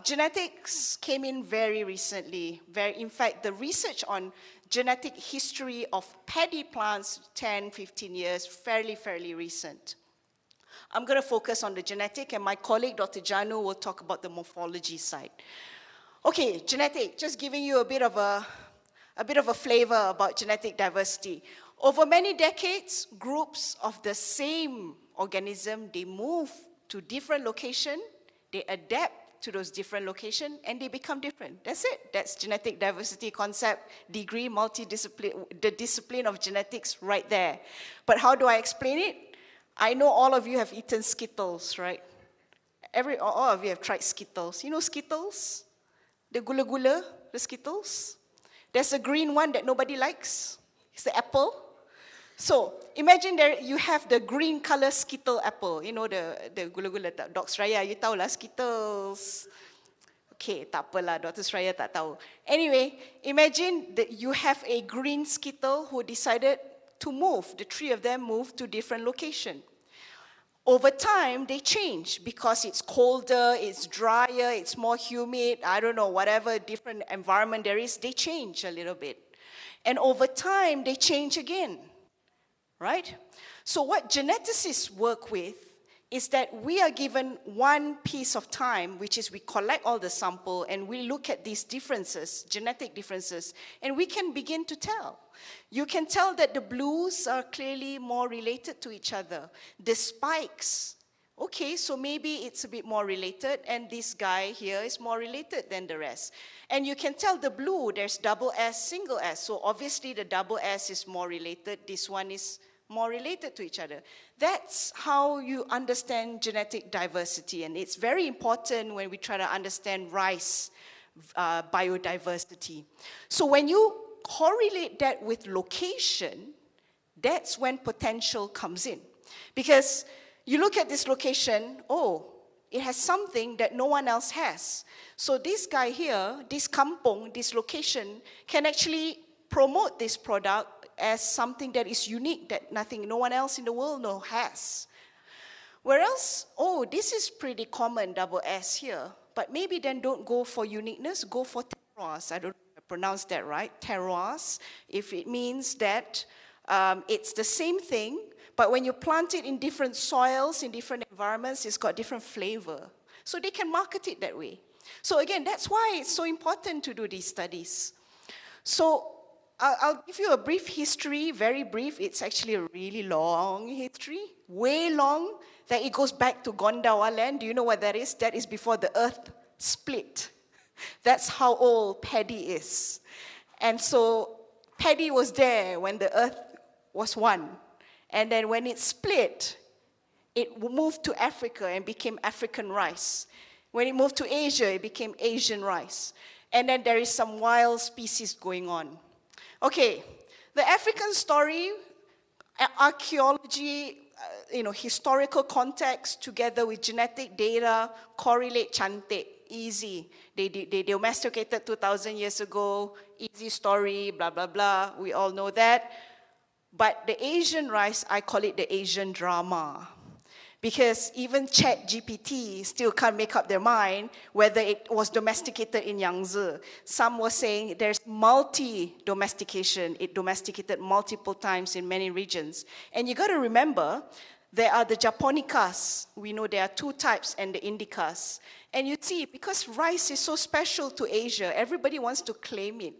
Genetics came in very recently. In fact, the research on genetic history of paddy plants, 10, 15 years, fairly recent. I'm going to focus on the genetic, and my colleague, Dr. Janu, will talk about the morphology side. Okay, genetic, just giving you a bit of a flavor about genetic diversity. Over many decades, groups of the same organism, they move to different location, they adapt to those different locations, and they become different. That's it. That's genetic diversity concept, degree, multidiscipline, the discipline of genetics right there. But how do I explain it? I know all of you have eaten Skittles, right? All of you have tried Skittles. You know Skittles? The gula-gula, the Skittles? There's a green one that nobody likes. It's the apple. So imagine there you have the green color Skittle apple. You know the gula-gula Dr. Sraya, you tahu lah Skittles. Okay, tak apalah, Dr. Sraya tak tahu. Anyway, imagine that you have a green Skittle who decided to move. The three of them moved to different location. Over time, they change because it's colder, it's drier, it's more humid, I don't know, whatever different environment there is, they change a little bit. And over time, they change again, right? So what geneticists work with is that we are given one piece of time, which is we collect all the sample and we look at these differences, genetic differences, and we can begin to tell. You can tell that the blues are clearly more related to each other. The spikes, okay, so maybe it's a bit more related, and this guy here is more related than the rest. And you can tell the blue, there's double S, single S, so obviously the double S is more related, this one is more related to each other. That's how you understand genetic diversity, and it's very important when we try to understand rice biodiversity. So when you correlate that with location, that's when potential comes in. Because you look at this location, oh, it has something that no one else has. So this guy here, this kampong, this location, can actually promote this product as something that is unique, that no one else in the world has. Whereas, oh, this is pretty common, double S here, but maybe then don't go for uniqueness, go for terroirs. I don't know if I pronounced that right, terroirs, if it means that it's the same thing, but when you plant it in different soils, in different environments, it's got different flavor. So they can market it that way. So again, that's why it's so important to do these studies. So I'll give you a brief history, very brief. It's actually a really long history, way long, that it goes back to Gondawa land. Do you know what that is? That is before the earth split. That's how old Paddy is. And so Paddy was there when the earth was one. And then when it split, it moved to Africa and became African rice. When it moved to Asia, it became Asian rice. And then there is some wild species going on. Okay, the African story, archaeology, historical context together with genetic data correlate cantik, easy. They domesticated 2,000 years ago, easy story, blah, blah, blah. We all know that. But the Asian rice, I call it the Asian drama. Because even ChatGPT still can't make up their mind whether it was domesticated in Yangtze. Some were saying there's multi-domestication. It domesticated multiple times in many regions. And you got to remember, there are the Japonicas. We know there are two types, and the Indicas. And you see, because rice is so special to Asia, everybody wants to claim it.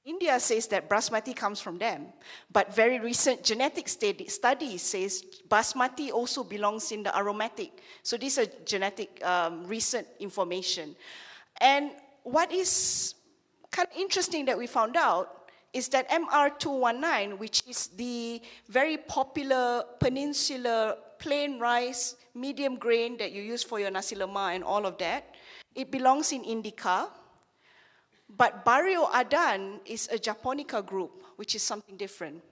India says that basmati comes from them, but very recent genetic study says basmati also belongs in the aromatic. So these are genetic recent information. And what is kind of interesting that we found out is that MR219, which is the very popular peninsular plain rice, medium grain that you use for your nasi lemak and all of that, it belongs in Indica. But Barrio Adan is a Japonica group, which is something different.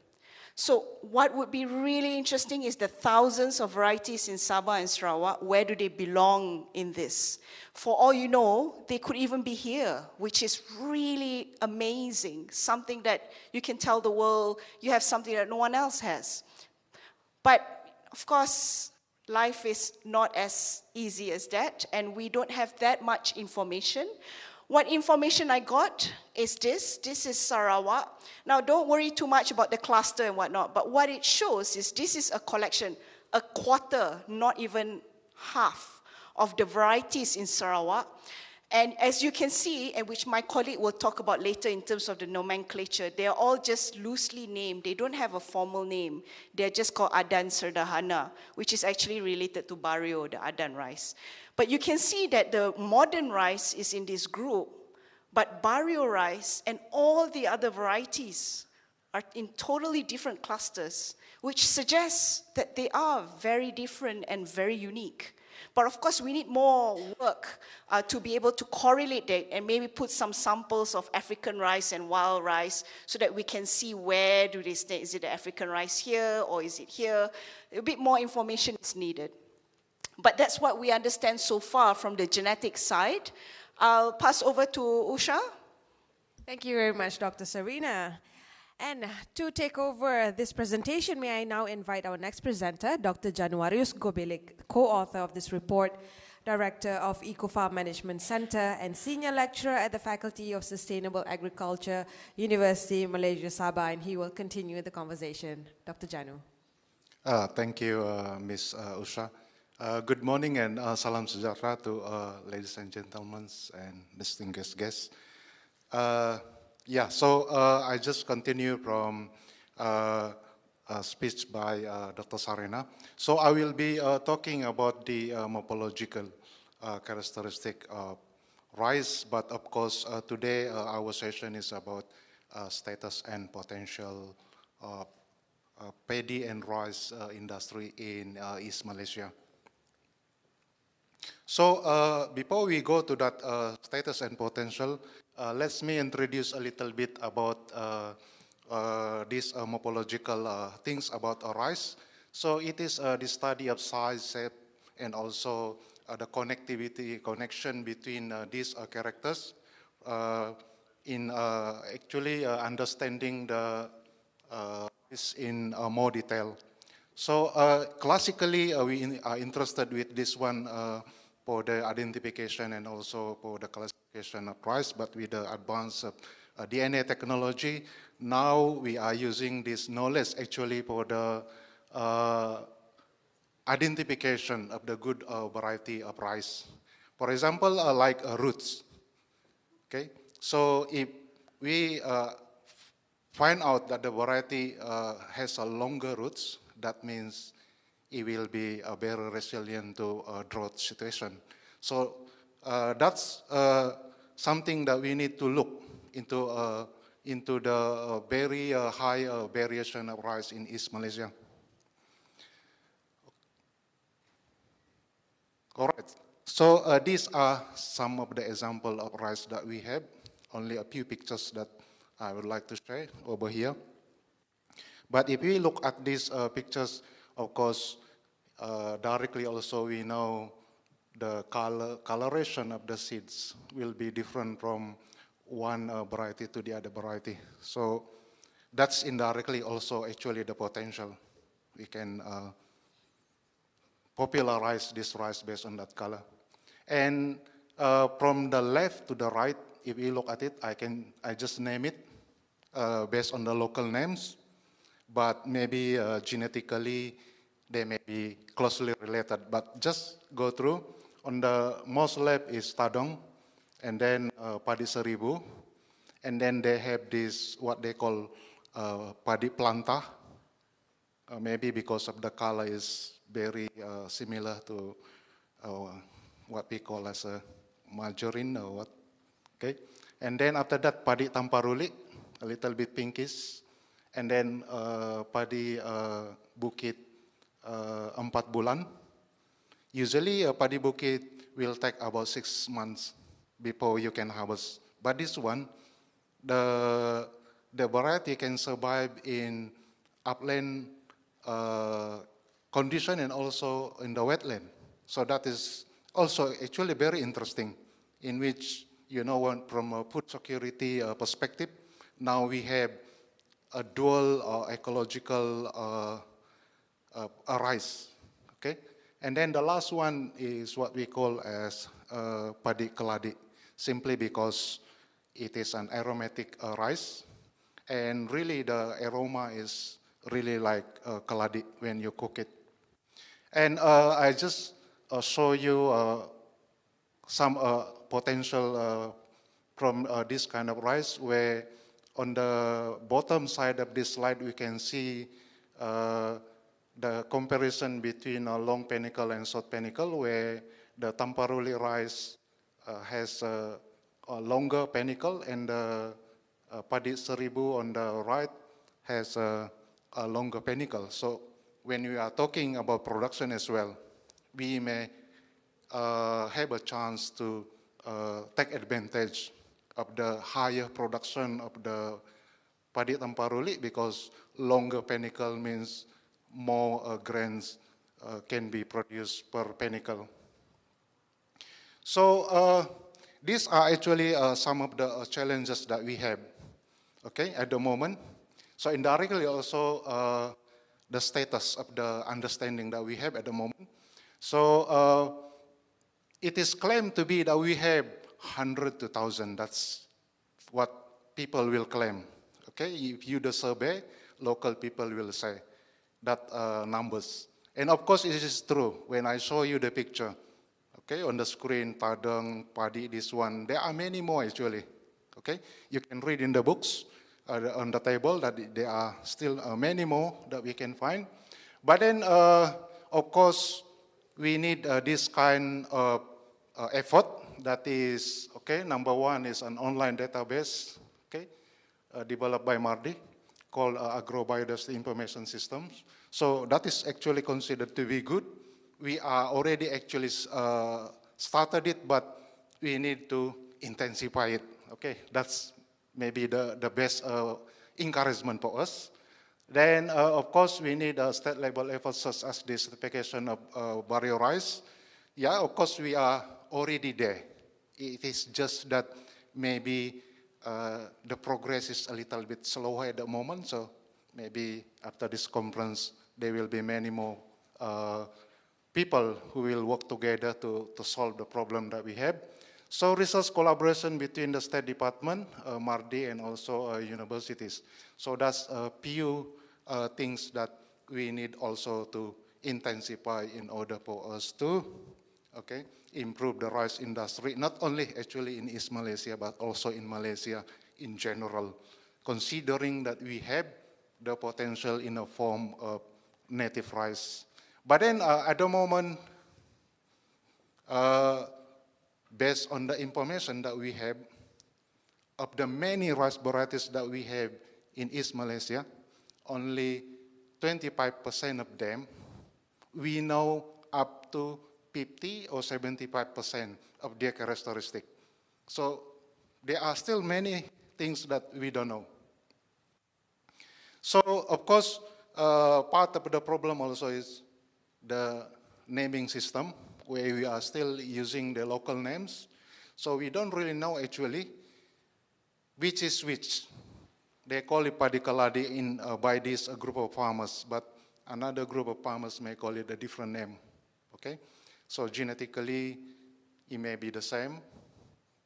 So what would be really interesting is the thousands of varieties in Sabah and Sarawak. Where do they belong in this? For all you know, they could even be here, which is really amazing. Something that you can tell the world you have something that no one else has. But of course, life is not as easy as that, and we don't have that much information. What information I got is this. This is Sarawak. Now, don't worry too much about the cluster and whatnot, but what it shows is this is a collection, a quarter, not even half, of the varieties in Sarawak. And as you can see, and which my colleague will talk about later in terms of the nomenclature, they are all just loosely named. They don't have a formal name. They're just called Adan Serdahana, which is actually related to Barrio, the Adan rice. But you can see that the modern rice is in this group, but Barrio rice and all the other varieties are in totally different clusters, which suggests that they are very different and very unique. But of course, we need more work to be able to correlate that and maybe put some samples of African rice and wild rice so that we can see where do they stay. Is it the African rice here or is it here? A bit more information is needed. But that's what we understand so far from the genetic side. I'll pass over to Usha. Thank you very much, Dr. Sarina. And to take over this presentation, may I now invite our next presenter, Dr. Januarius Gobelik, co-author of this report, Director of Eco-Farm Management Center and Senior Lecturer at the Faculty of Sustainable Agriculture, University Malaysia Sabah, and he will continue the conversation. Dr. Janu. Thank you, Ms. Usha. Good morning and salam sejahtera to ladies and gentlemen and distinguished guests. I just continue from a speech by Dr. Sarina. So I will be talking about the morphological characteristic of rice, but of course today our session is about status and potential of paddy and rice industry in East Malaysia. So before we go to that status and potential, let me introduce a little bit about these morphological things about rice. So it is the study of size, shape, and also the connection between these characters in actually understanding the this in more detail. So classically, we are interested with this one for the identification and also for the classification of rice, but with the advance of DNA technology, now we are using this knowledge actually for the identification of the good variety of rice. For example, like roots. Okay, so if we find out that the variety has a longer roots, that means it will be very resilient to drought situation. So that's something that we need to look into the very high variation of rice in East Malaysia. All right. So these are some of the examples of rice that we have. Only a few pictures that I would like to share over here. But if we look at these pictures, of course, directly also we know the coloration of the seeds will be different from one variety to the other variety. So that's indirectly also actually the potential. We can popularize this rice based on that color. And from the left to the right, if you look at it, I just name it based on the local names, but maybe genetically they may be closely related. But just go through. On the most left is Tadong, and then Paddy Seribu, and then they have this what they call Paddy Planta. Maybe because of the color is very similar to what we call as a margarine or what, okay? And then after that, Paddy Tamparuli, a little bit pinkish. And then Paddy Bukit 4 bulan. Usually Paddy Bukit will take about 6 months before you can harvest. But this one, the variety can survive in upland condition and also in the wetland. So that is also actually very interesting, in which, you know, from a food security perspective, now we have a dual ecological rice, okay? And then the last one is what we call as Paddy Keladi, simply because it is an aromatic rice, and really the aroma is really like keladi when you cook it. And I just show you some potential from this kind of rice, where on the bottom side of this slide we can see the comparison between a long panicle and short panicle, where the Tamparuli rice has a longer panicle, and the Paddy Seribu on the right has a longer panicle. So when we are talking about production as well, we may have a chance to take advantage of the higher production of the Paddy Tamparuli, because longer panicle means more grains can be produced per panicle. So these are actually some of the challenges that we have, okay, at the moment. So indirectly also the status of the understanding that we have at the moment. So it is claimed to be that we have 100 to 1,000. That's what people will claim. Okay, if you do the survey, local people will say that numbers. And of course, it is true. When I show you the picture, okay, on the screen, Tadang, Paddy, this one, there are many more actually. Okay, you can read in the books on the table that there are still many more that we can find. But then, of course, we need this kind of effort. That is, okay, number one is an online database, okay, developed by Mardi, called Agrobiodiversity Information Systems. So that is actually considered to be good. We are already actually started it, but we need to intensify it. Okay, that's maybe the best encouragement for us. Then, of course, we need state level efforts such as the certification of barrier rice. Yeah, of course, we are already there. It is just that maybe the progress is a little bit slower at the moment. So maybe after this conference, there will be many more people who will work together to solve the problem that we have. So research collaboration between the State Department, Mardi, and also universities. So that's a few things that we need also to intensify in order for us to, okay, improve the rice industry, not only actually in East Malaysia, but also in Malaysia in general, considering that we have the potential in the form of native rice. But then at the moment, based on the information that we have, of the many rice varieties that we have in East Malaysia, only 25% of them we know up to 50 or 75% of their characteristic. So there are still many things that we don't know. So of course, part of the problem also is the naming system, where we are still using the local names. So we don't really know actually which is which. They call it Paddy in by this group of farmers, but another group of farmers may call it a different name. Okay, so genetically it may be the same,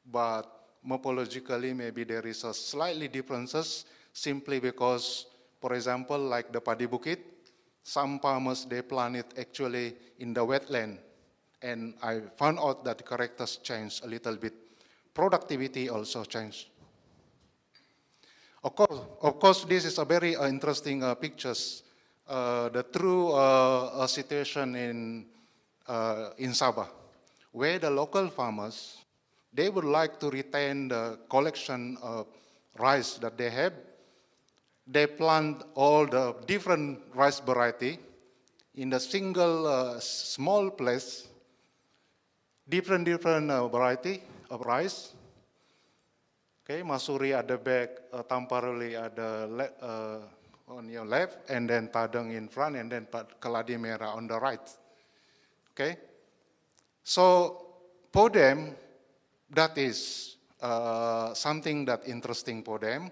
but morphologically maybe there is a slightly differences simply because, for example, like the Paddy Bukit, some farmers they plant it actually in the wetland, and I found out that the characters changed a little bit. Productivity also changed. Of course, this is a very interesting pictures. The true situation in Sabah, where the local farmers, they would like to retain the collection of rice that they have. They plant all the different rice variety in a single small place, different variety of rice. Okay, Masuri ada back, Tamparuli ada on your left, and then Padang in front, and then Keladi Merah on the right. Okay, so for them, that is something that interesting for them,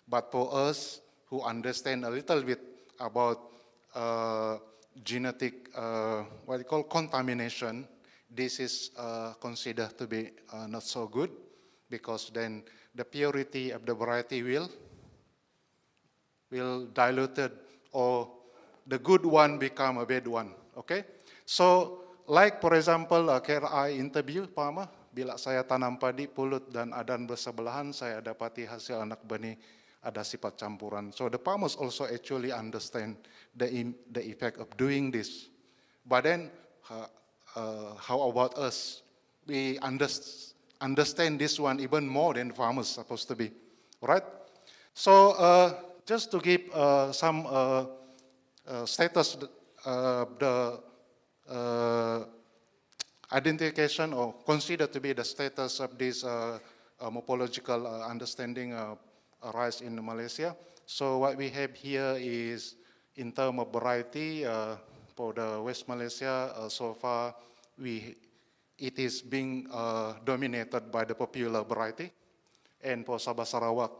but for us who understand a little bit about genetic, what you call contamination, this is considered to be not so good, because then the purity of the variety will diluted, or the good one become a bad one. Okay, so like for example, care I interview farmer, bila saya tanam padi pulut dan adan bersebelahan, saya dapati hasil anak benih ada sifat campuran. So the farmers also actually understand the effect of doing this. But then, how about us? We understand this one even more than farmers supposed to be, right? So just to give some status, the identification or considered to be the status of this morphological understanding of rice in Malaysia. So what we have here is in terms of variety for the West Malaysia, so far it is being dominated by the popular variety, and for Sabah Sarawak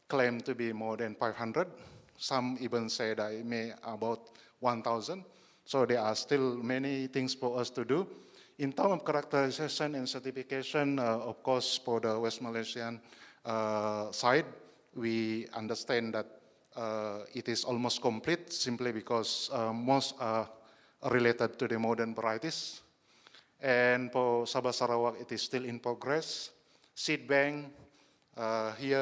claim to be more than 500. Some even say that it may about 1,000. So there are still many things for us to do. In terms of characterization and certification, of course, for the West Malaysian side, we understand that it is almost complete simply because most are related to the modern varieties. And for Sabah Sarawak, it is still in progress. Seed bank, here,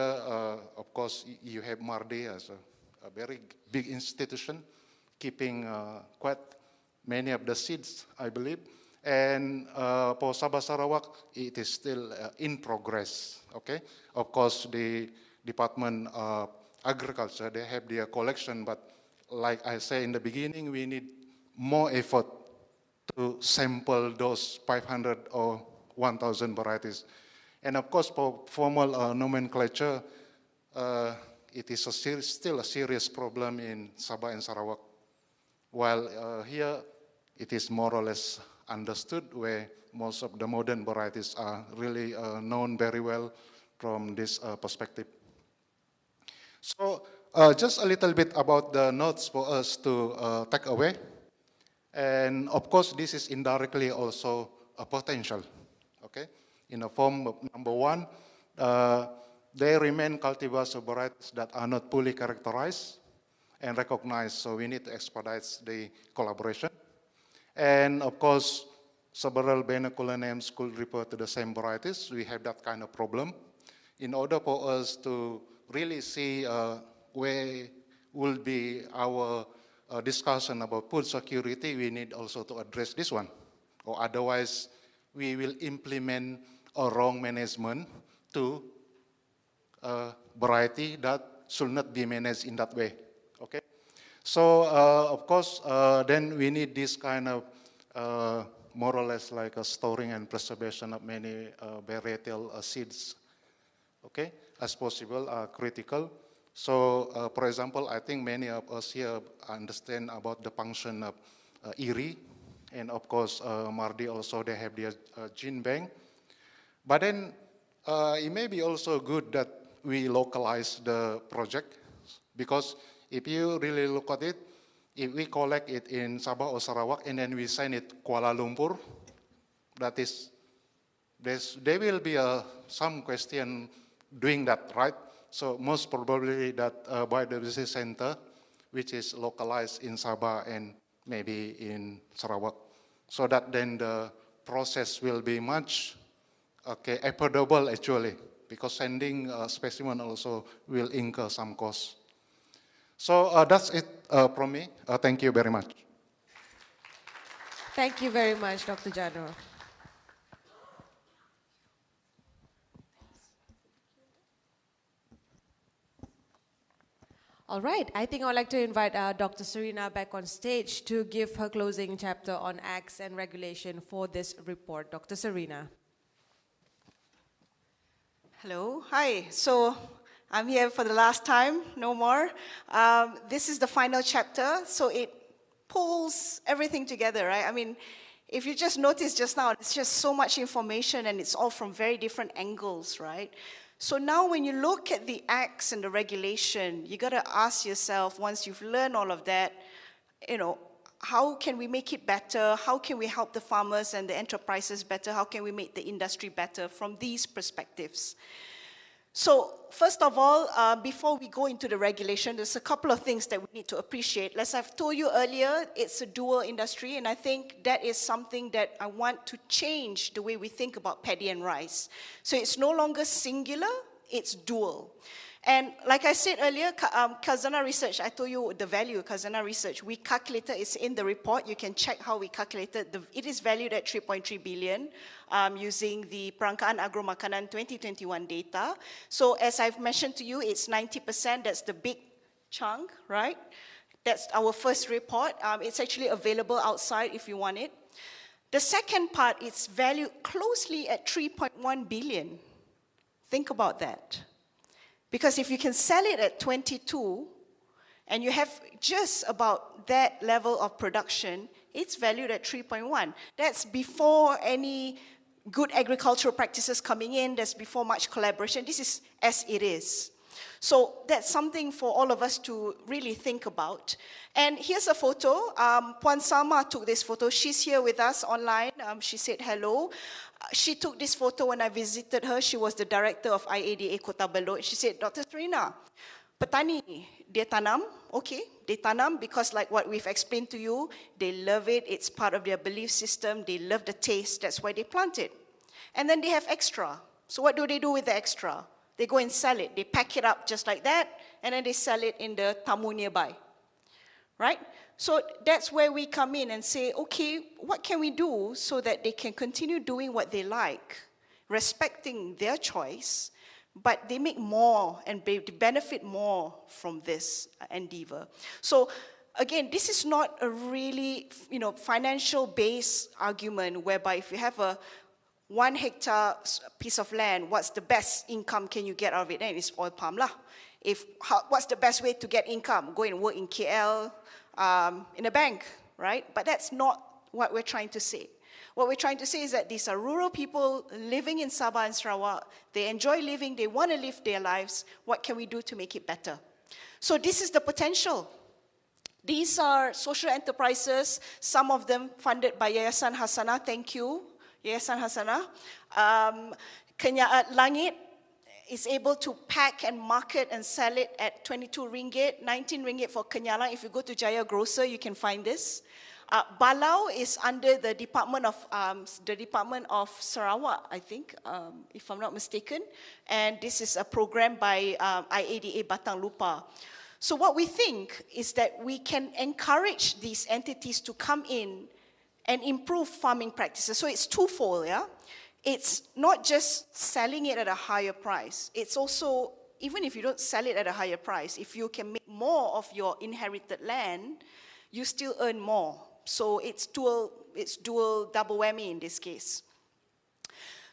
of course, you have Mardi as a very big institution, keeping quite many of the seeds, I believe. And for Sabah Sarawak, it is still in progress, okay? Of course, the Department of Agriculture, they have their collection, but like I said in the beginning, we need more effort to sample those 500 or 1,000 varieties. And of course, for formal nomenclature, it is still a serious problem in Sabah and Sarawak. While here, it is more or less understood, where most of the modern varieties are really known very well from this perspective. So just a little bit about the notes for us to take away. And of course, this is indirectly also a potential, okay? In the form of number one, they remain cultivars of varieties that are not fully characterized and recognized, so we need to expedite the collaboration. And of course, several vernacular names could refer to the same varieties. We have that kind of problem. In order for us to really see where will be our discussion about food security, we need also to address this one. Or otherwise, we will implement a wrong management to a variety that should not be managed in that way, okay? So, of course, then we need this kind of more or less like a storing and preservation of many varietal seeds, okay, as possible are critical. So, for example, I think many of us here understand about the function of IRI, and of course, Mardi also, they have their gene bank. But then, it may be also good that we localize the project, because if you really look at it, if we collect it in Sabah or Sarawak and then we send it Kuala Lumpur, that is, there will be some question doing that, right? So most probably that biodiversity center, which is localized in Sabah and maybe in Sarawak, so that then the process will be much affordable actually, because sending a specimen also will incur some cost. So that's it from me. Thank you very much. Thank you very much, Dr. Jano. All right, I think I'd like to invite Dr. Serena back on stage to give her closing chapter on acts and regulation for this report. Dr. Serena. Hello, hi. So I'm here for the last time, no more. This is the final chapter, so it pulls everything together, right? I mean, if you just notice just now, it's just so much information and it's all from very different angles, right? So now when you look at the acts and the regulation, you got to ask yourself, once you've learned all of that, you know, how can we make it better? How can we help the farmers and the enterprises better? How can we make the industry better from these perspectives? So first of all, before we go into the regulation, there's a couple of things that we need to appreciate. As I've told you earlier, it's a dual industry, and I think that is something that I want to change the way we think about paddy and rice. So it's no longer singular, it's dual. And like I said earlier, Khazanah Research, I told you the value of Khazanah Research. We calculated, it's in the report, you can check how we calculated. It is valued at 3.3 billion using the Perangkaan Agro Makanan 2021 data. So as I've mentioned to you, it's 90%, that's the big chunk, right? That's our first report. It's actually available outside if you want it. The second part, it's valued closely at 3.1 billion. Think about that. Because if you can sell it at 22, and you have just about that level of production, it's valued at 3.1. That's before any good agricultural practices coming in, that's before much collaboration. This is as it is. So that's something for all of us to really think about. And here's a photo. Puan Salma took this photo. She's here with us online. She said hello. She took this photo when I visited her. She was the director of IADA Kota Belot. She said, Dr. Serena, petani, dia tanam, okay, they tanam because like what we've explained to you, they love it, it's part of their belief system, they love the taste, that's why they plant it. And then they have extra. So what do they do with the extra? They go and sell it. They pack it up just like that, and then they sell it in the tamu nearby, right? So that's where we come in and say, okay, what can we do so that they can continue doing what they like, respecting their choice, but they make more and they benefit more from this endeavor. So again, this is not a really, financial-based argument whereby if you have a 1 hectare piece of land, what's the best income can you get out of it? And it's oil palm lah. What's the best way to get income? Go and work in KL, in a bank, right? But that's not what we're trying to say. What we're trying to say is that these are rural people living in Sabah and Sarawak. They enjoy living, they want to live their lives. What can we do to make it better? So this is the potential. These are social enterprises, some of them funded by Yayasan Hasanah. Thank you, Yayasan Hasanah. Langit is able to pack and market and sell it at 22 ringgit, 19 ringgit for Kenyalang. If you go to Jaya Grocer, you can find this. Balau is under the Department of Sarawak, I think, if I'm not mistaken. And this is a program by IADA Batang Lupa. So what we think is that we can encourage these entities to come in and improve farming practices. So it's twofold, yeah? It's not just selling it at a higher price. It's also, even if you don't sell it at a higher price, if you can make more of your inherited land, you still earn more So it's dual, double whammy in this case.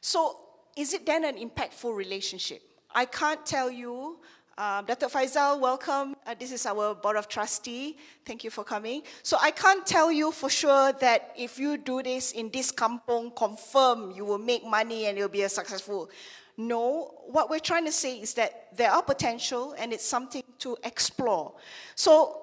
So is it then an impactful relationship? I can't tell you. Dr. Faisal, welcome. This is our Board of Trustee. Thank you for coming. So I can't tell you for sure that if you do this in this kampong, confirm you will make money and it will be a successful. No, what we're trying to say is that there are potential and it's something to explore. So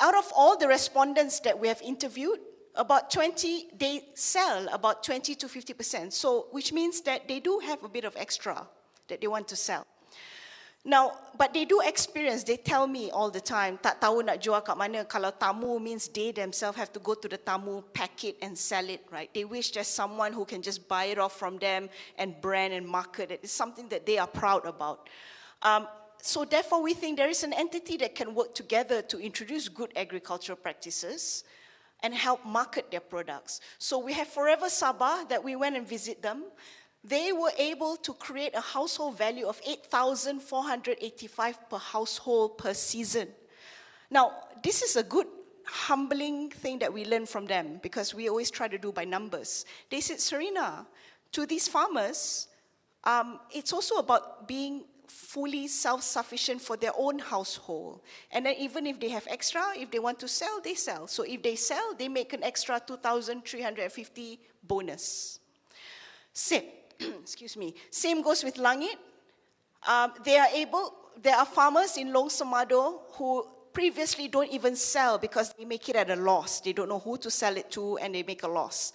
out of all the respondents that we have interviewed, about 20, they sell about 20 to 50%. So, which means that they do have a bit of extra that they want to sell. Now, but they do experience, they tell me all the time, tak tahu nak jual kat mana, kalau tamu means they themselves have to go to the tamu, pack it and sell it, right? They wish there's someone who can just buy it off from them and brand and market it. It's something that they are proud about. So therefore, we think there is an entity that can work together to introduce good agricultural practices and help market their products. So we have Forever Sabah that we went and visit them. They were able to create a household value of 8,485 per household per season. Now, this is a good, humbling thing that we learn from them because we always try to do by numbers. They said, Serena, to these farmers, it's also about being fully self-sufficient for their own household. And then even if they have extra, if they want to sell, they sell. So if they sell, they make an extra 2,350 bonus. Excuse me. Same goes with Langit. There are farmers in Long Semado who previously don't even sell because they make it at a loss. They don't know who to sell it to and they make a loss.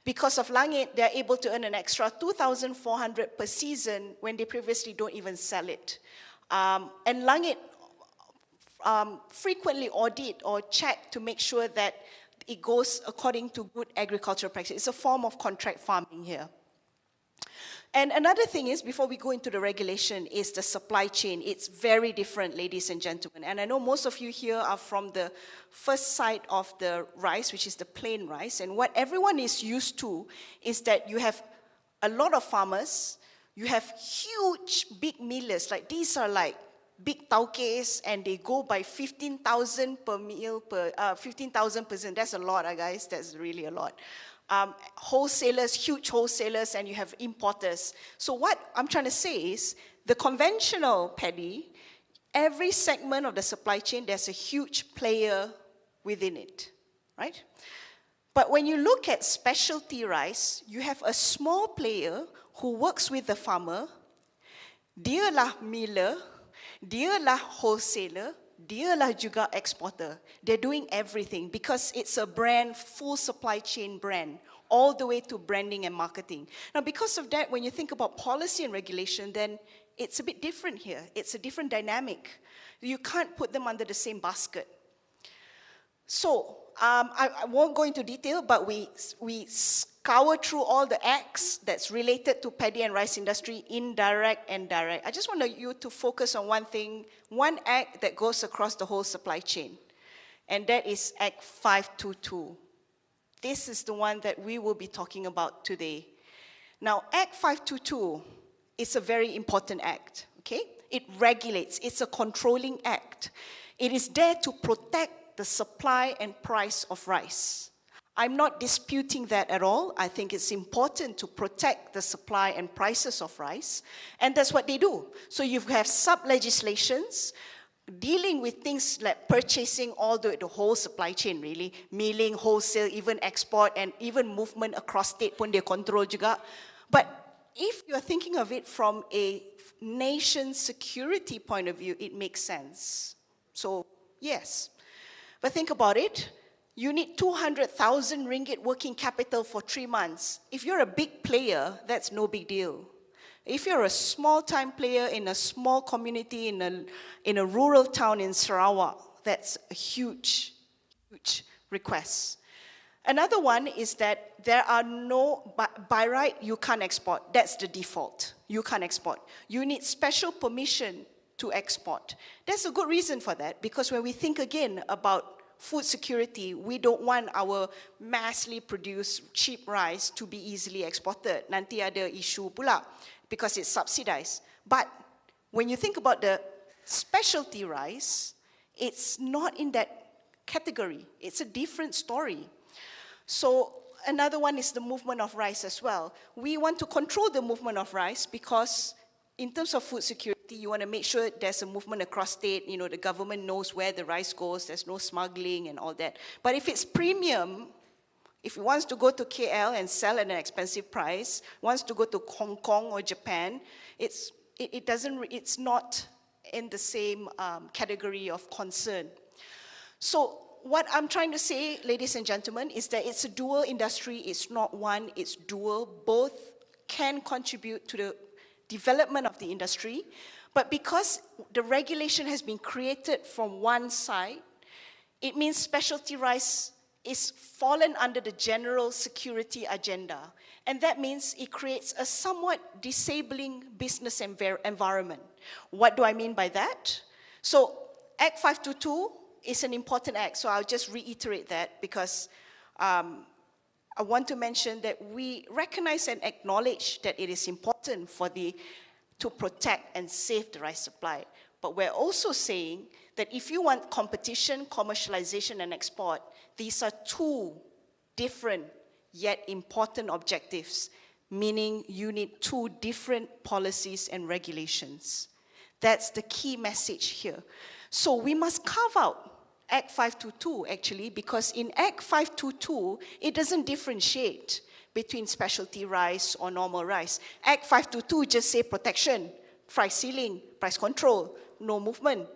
Because of Langit, they're able to earn an extra 2,400 per season when they previously don't even sell it. And Langit frequently audit or check to make sure that it goes according to good agricultural practice. It's a form of contract farming here. And another thing is, before we go into the regulation, is the supply chain. It's very different, ladies and gentlemen. And I know most of you here are from the first side of the rice, which is the plain rice. And what everyone is used to is that you have a lot of farmers, you have huge, big millers. Like these are like big taukes, and they go by 15,000 per meal, 15,000 per season. That's a lot, guys. That's really a lot. Wholesalers, huge wholesalers, and you have importers. So what I'm trying to say is, the conventional paddy, every segment of the supply chain, there's a huge player within it, right? But when you look at specialty rice, you have a small player who works with the farmer. Dialah miller, dialah wholesaler, dialah juga exporter. They're doing everything because it's a brand, full supply chain brand, all the way to branding and marketing. Now, because of that, when you think about policy and regulation, then it's a bit different here. It's a different dynamic. You can't put them under the same basket. So, I won't go into detail, but we scour through all the acts that's related to paddy and rice industry, indirect and direct. I just want you to focus on one thing, one act that goes across the whole supply chain, and that is Act 522. This is the one that we will be talking about today. Now, Act 522 is a very important act, okay? It regulates, it's a controlling act. It is there to protect the supply and price of rice. I'm not disputing that at all. I think it's important to protect the supply and prices of rice, and that's what they do. So you have sub-legislations dealing with things like purchasing all the whole supply chain, really, milling, wholesale, even export, and even movement across state pun dia control juga. But if you're thinking of it from a nation security point of view, it makes sense. So, yes. But think about it. You need 200,000 ringgit working capital for 3 months. If you're a big player, that's no big deal. If you're a small-time player in a small community in a rural town in Sarawak, that's a huge, huge request. Another one is that there are no, by right, you can't export. That's the default. You can't export. You need special permission to export. There's a good reason for that, because when we think again about food security, we don't want our massively produced cheap rice to be easily exported. Nanti ada issue pula, because it's subsidized. But when you think about the specialty rice, it's not in that category. It's a different story. So another one is the movement of rice as well. We want to control the movement of rice because in terms of food security, you want to make sure there's a movement across state, the government knows where the rice goes, there's no smuggling and all that. But if it's premium, if it wants to go to KL and sell at an expensive price, wants to go to Hong Kong or Japan, it's not in the same category of concern. So what I'm trying to say, ladies and gentlemen, is that it's a dual industry. It's not one, it's dual. Both can contribute to the development of the industry, but because the regulation has been created from one side, it means specialty rice is fallen under the general security agenda. And that means it creates a somewhat disabling business environment. What do I mean by that? So Act 522 is an important act, so I'll just reiterate that because I want to mention that we recognize and acknowledge that it is important to protect and save the rice supply. But we're also saying that if you want competition, commercialization, and export, these are two different yet important objectives, meaning you need two different policies and regulations. That's the key message here. So we must carve out Act 522 actually, because in Act 522, it doesn't differentiate between specialty rice or normal rice. Act 522 just say protection, price ceiling, price control, no movement.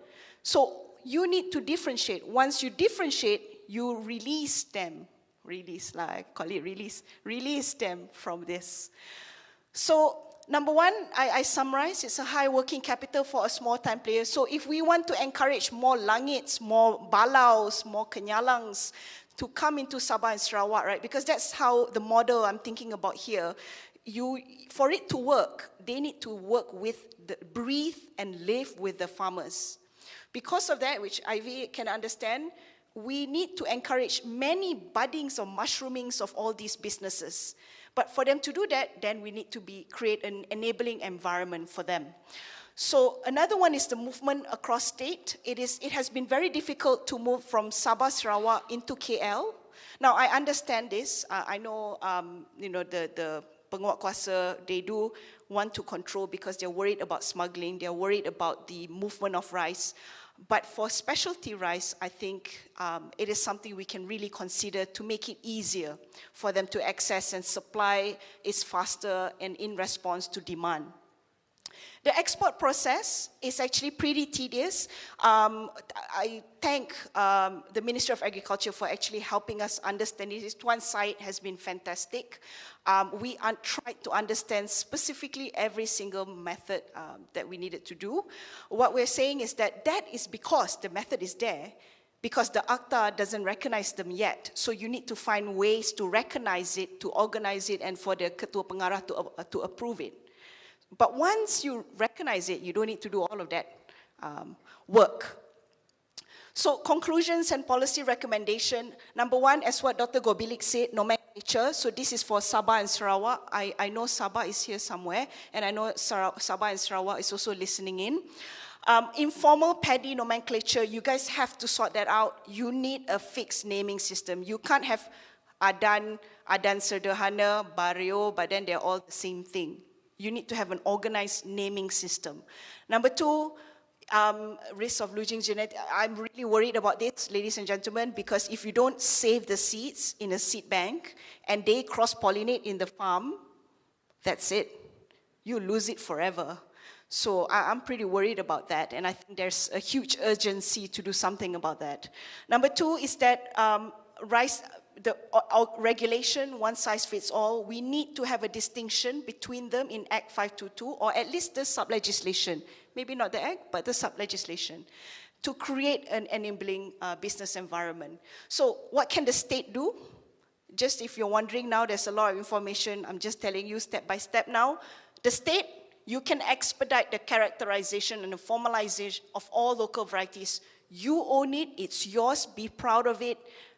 So you need to differentiate. Once you differentiate, you release them. Release them from this. So number one, I summarize, it's a high working capital for a small time player. So if we want to encourage more langits, more balaus, more kenyalangs to come into Sabah and Sarawak, right? Because that's how the model I'm thinking about here. For it to work, they need to work breathe and live with the farmers. Because of that, which Ivy can understand, we need to encourage many buddings or mushroomings of all these businesses. But for them to do that, then we need to create an enabling environment for them. So another one is the movement across state. It has been very difficult to move from Sabah, Sarawak into KL. Now I understand this. I know, the penguat kuasa, they do want to control because they're worried about smuggling. They're worried about the movement of rice. But for specialty rice, I think it is something we can really consider to make it easier for them to access, and supply is faster and in response to demand. The export process is actually pretty tedious. I thank the Ministry of Agriculture for actually helping us understand it. This one site has been fantastic. We tried to understand specifically every single method that we needed to do. What we're saying is that is because the method is there, because the ACTA doesn't recognize them yet. So you need to find ways to recognize it, to organize it, and for the Ketua Pengarah to approve it. But once you recognize it, you don't need to do all of that work. So conclusions and policy recommendation. Number one, as what Dr. Gobilik said, nomenclature. So this is for Sabah and Sarawak. I know Sabah is here somewhere, and I know Sabah and Sarawak is also listening in. Informal paddy nomenclature, you guys have to sort that out. You need a fixed naming system. You can't have Adan Sederhana, Barrio, but then they're all the same thing. You need to have an organized naming system. Number two, risk of losing genetic. I'm really worried about this, ladies and gentlemen, because if you don't save the seeds in a seed bank and they cross-pollinate in the farm, that's it. You lose it forever. So I'm pretty worried about that, and I think there's a huge urgency to do something about that. Number two is that the regulation, one size fits all, we need to have a distinction between them in Act 522, or at least the sub-legislation, maybe not the Act, but the sub-legislation, to create an enabling business environment. So what can the state do? Just if you're wondering now, there's a lot of information, I'm just telling you step by step now. The state, you can expedite the characterization and the formalization of all local varieties. You own it, it's yours, be proud of it,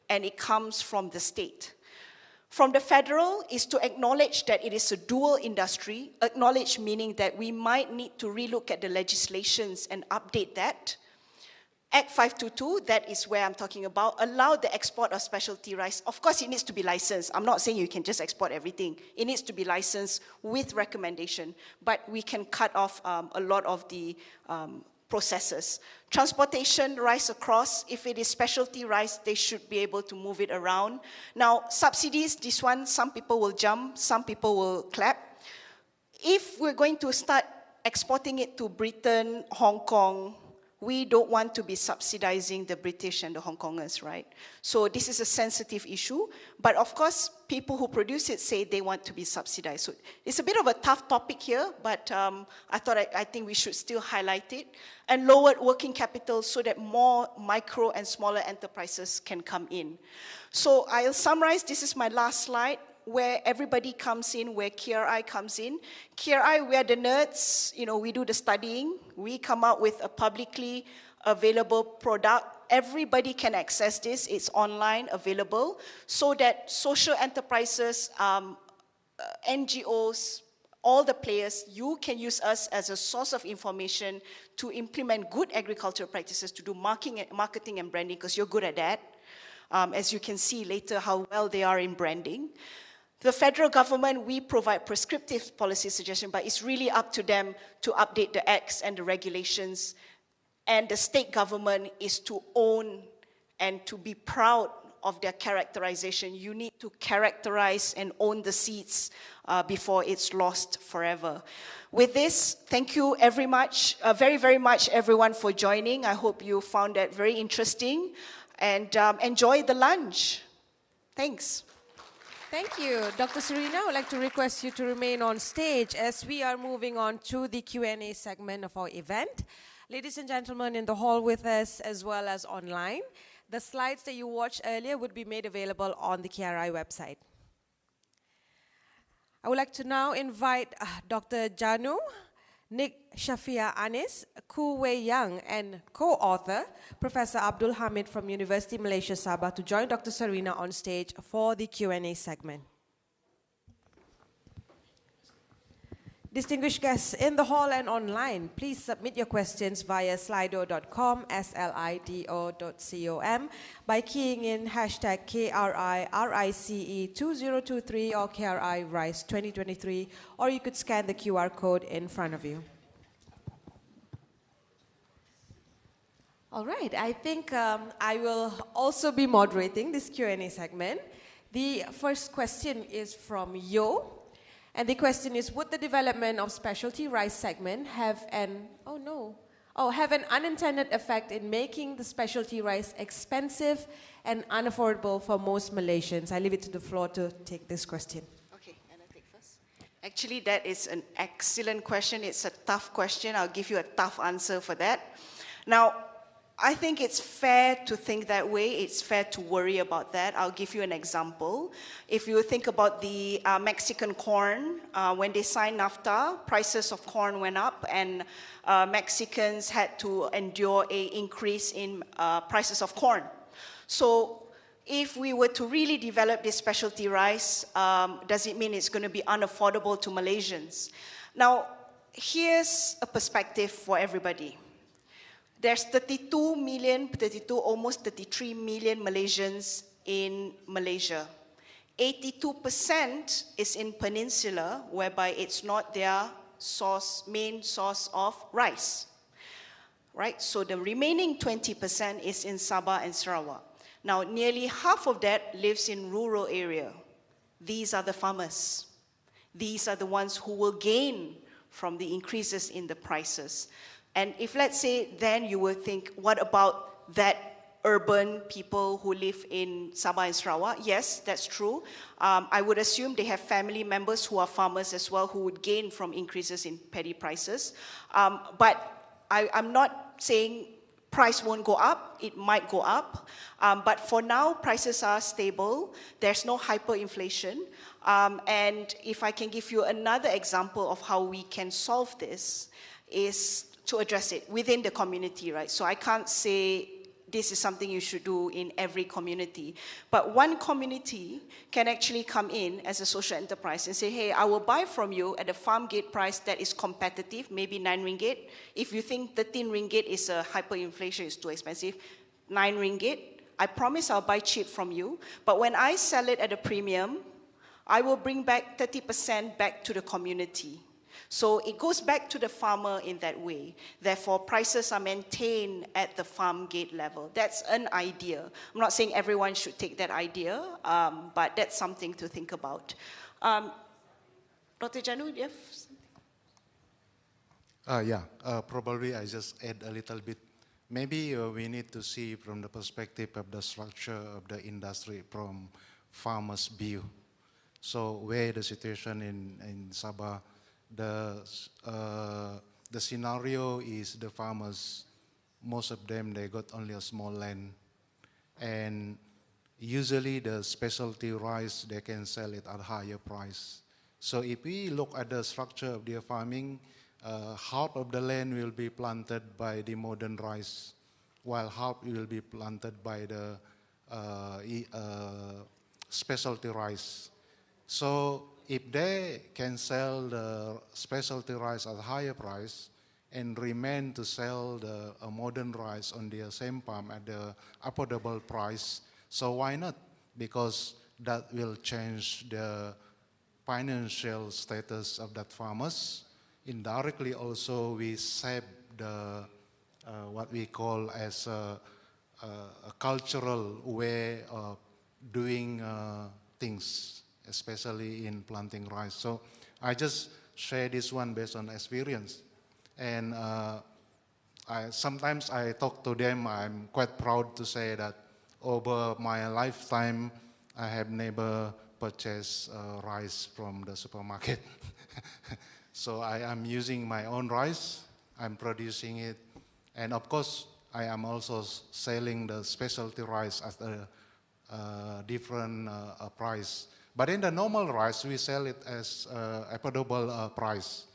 and it comes from the state. From the federal is to acknowledge that it is a dual industry, acknowledge meaning that we might need to relook at the legislations and update that. Act 522, that is where I'm talking about, allow the export of specialty rice. Of course, it needs to be licensed. I'm not saying you can just export everything. It needs to be licensed with recommendation, but we can cut off a lot of the processes. Transportation rice across, if it is specialty rice, they should be able to move it around. Now, subsidies, this one, some people will jump, some people will clap. If we're going to start exporting it to Britain, Hong Kong, we don't want to be subsidizing the British and the Hong Kongers, right? So this is a sensitive issue, but of course, people who produce it say they want to be subsidized. So it's a bit of a tough topic here, but I think we should still highlight it. And lowered working capital so that more micro and smaller enterprises can come in. So I'll summarize, this is my last slide, where everybody comes in, where KRI comes in. KRI, we are the nerds, we do the studying. We come out with a publicly available product. Everybody can access this. It's online available so that social enterprises, NGOs, all the players, you can use us as a source of information to implement good agricultural practices, to do marketing and branding, because you're good at that. As you can see later how well they are in branding. The federal government, we provide prescriptive policy suggestions, but it's really up to them to update the acts and the regulations. And the state government is to own and to be proud of their characterization. You need to characterize and own the seeds before it's lost forever. With this, thank you very much, everyone, for joining. I hope you found that very interesting. And enjoy the lunch. Thanks. Thank you. Dr. Serena, I would like to request you to remain on stage as we are moving on to the Q&A segment of our event. Ladies and gentlemen in the hall with us as well as online, the slides that you watched earlier would be made available on the KRI website. I would like to now invite Dr. Janu, Nick Shafia Anis, Ku Wei Yang, and co-author, Professor Abdul Hamid from University Malaysia Sabah, to join Dr. Serena on stage for the Q&A segment. Distinguished guests in the hall and online, please submit your questions via slido.com, slido.com, by keying in hashtag KRIRICE2023 or KRI-RICE 2023, or you could scan the QR code in front of you. All right, I think I will also be moderating this Q&A segment. The first question is from Yo. And the question is, would the development of specialty rice segment have an unintended effect in making the specialty rice expensive and unaffordable for most Malaysians? I leave it to the floor to take this question. Okay, and I take first. Actually, that is an excellent question. It's a tough question. I'll give you a tough answer for that. Now, I think it's fair to think that way. It's fair to worry about that. I'll give you an example. If you think about the Mexican corn, when they signed NAFTA, prices of corn went up, and Mexicans had to endure an increase in prices of corn. So if we were to really develop this specialty rice, does it mean it's going to be unaffordable to Malaysians? Now, here's a perspective for everybody. There's almost 33 million Malaysians in Malaysia. 82% is in Peninsula, whereby it's not their main source of rice. Right? So the remaining 20% is in Sabah and Sarawak. Now, nearly half of that lives in rural area. These are the farmers. These are the ones who will gain from the increases in the prices. And if, let's say, then you will think, what about that urban people who live in Sabah and Sarawak? Yes, that's true. I would assume they have family members who are farmers as well, who would gain from increases in paddy prices. But I'm not saying price won't go up. It might go up. But for now, prices are stable. There's no hyperinflation. And if I can give you another example of how we can solve this, is to address it within the community, right? So I can't say this is something you should do in every community. But one community can actually come in as a social enterprise and say, hey, I will buy from you at a farm gate price that is competitive, maybe 9 ringgit. If you think 13 ringgit is a hyperinflation, it's too expensive, 9 ringgit, I promise I'll buy cheap from you. But when I sell it at a premium, I will bring back 30% back to the community. So it goes back to the farmer in that way. Therefore, prices are maintained at the farm gate level. That's an idea. I'm not saying everyone should take that idea, but that's something to think about. Dr. Janu, do you have something? Probably I just add a little bit. Maybe we need to see from the perspective of the structure of the industry from farmers' view. So where the situation in Sabah, the scenario is the farmers, most of them, they got only a small land. And usually the specialty rice, they can sell it at a higher price. So if we look at the structure of their farming, half of the land will be planted by the modern rice, while half will be planted by the specialty rice. So if they can sell the specialty rice at a higher price and remain to sell the modern rice on the same farm at the affordable price, so why not? Because that will change the financial status of that farmers. Indirectly also we save the what we call as a cultural way of doing things, especially in planting rice. So I just share this one based on experience. And sometimes I talk to them, I'm quite proud to say that over my lifetime, I have never purchased rice from the supermarket. So I am using my own rice, I'm producing it. And of course, I am also selling the specialty rice at a different price. But in the normal rice, we sell it as affordable price.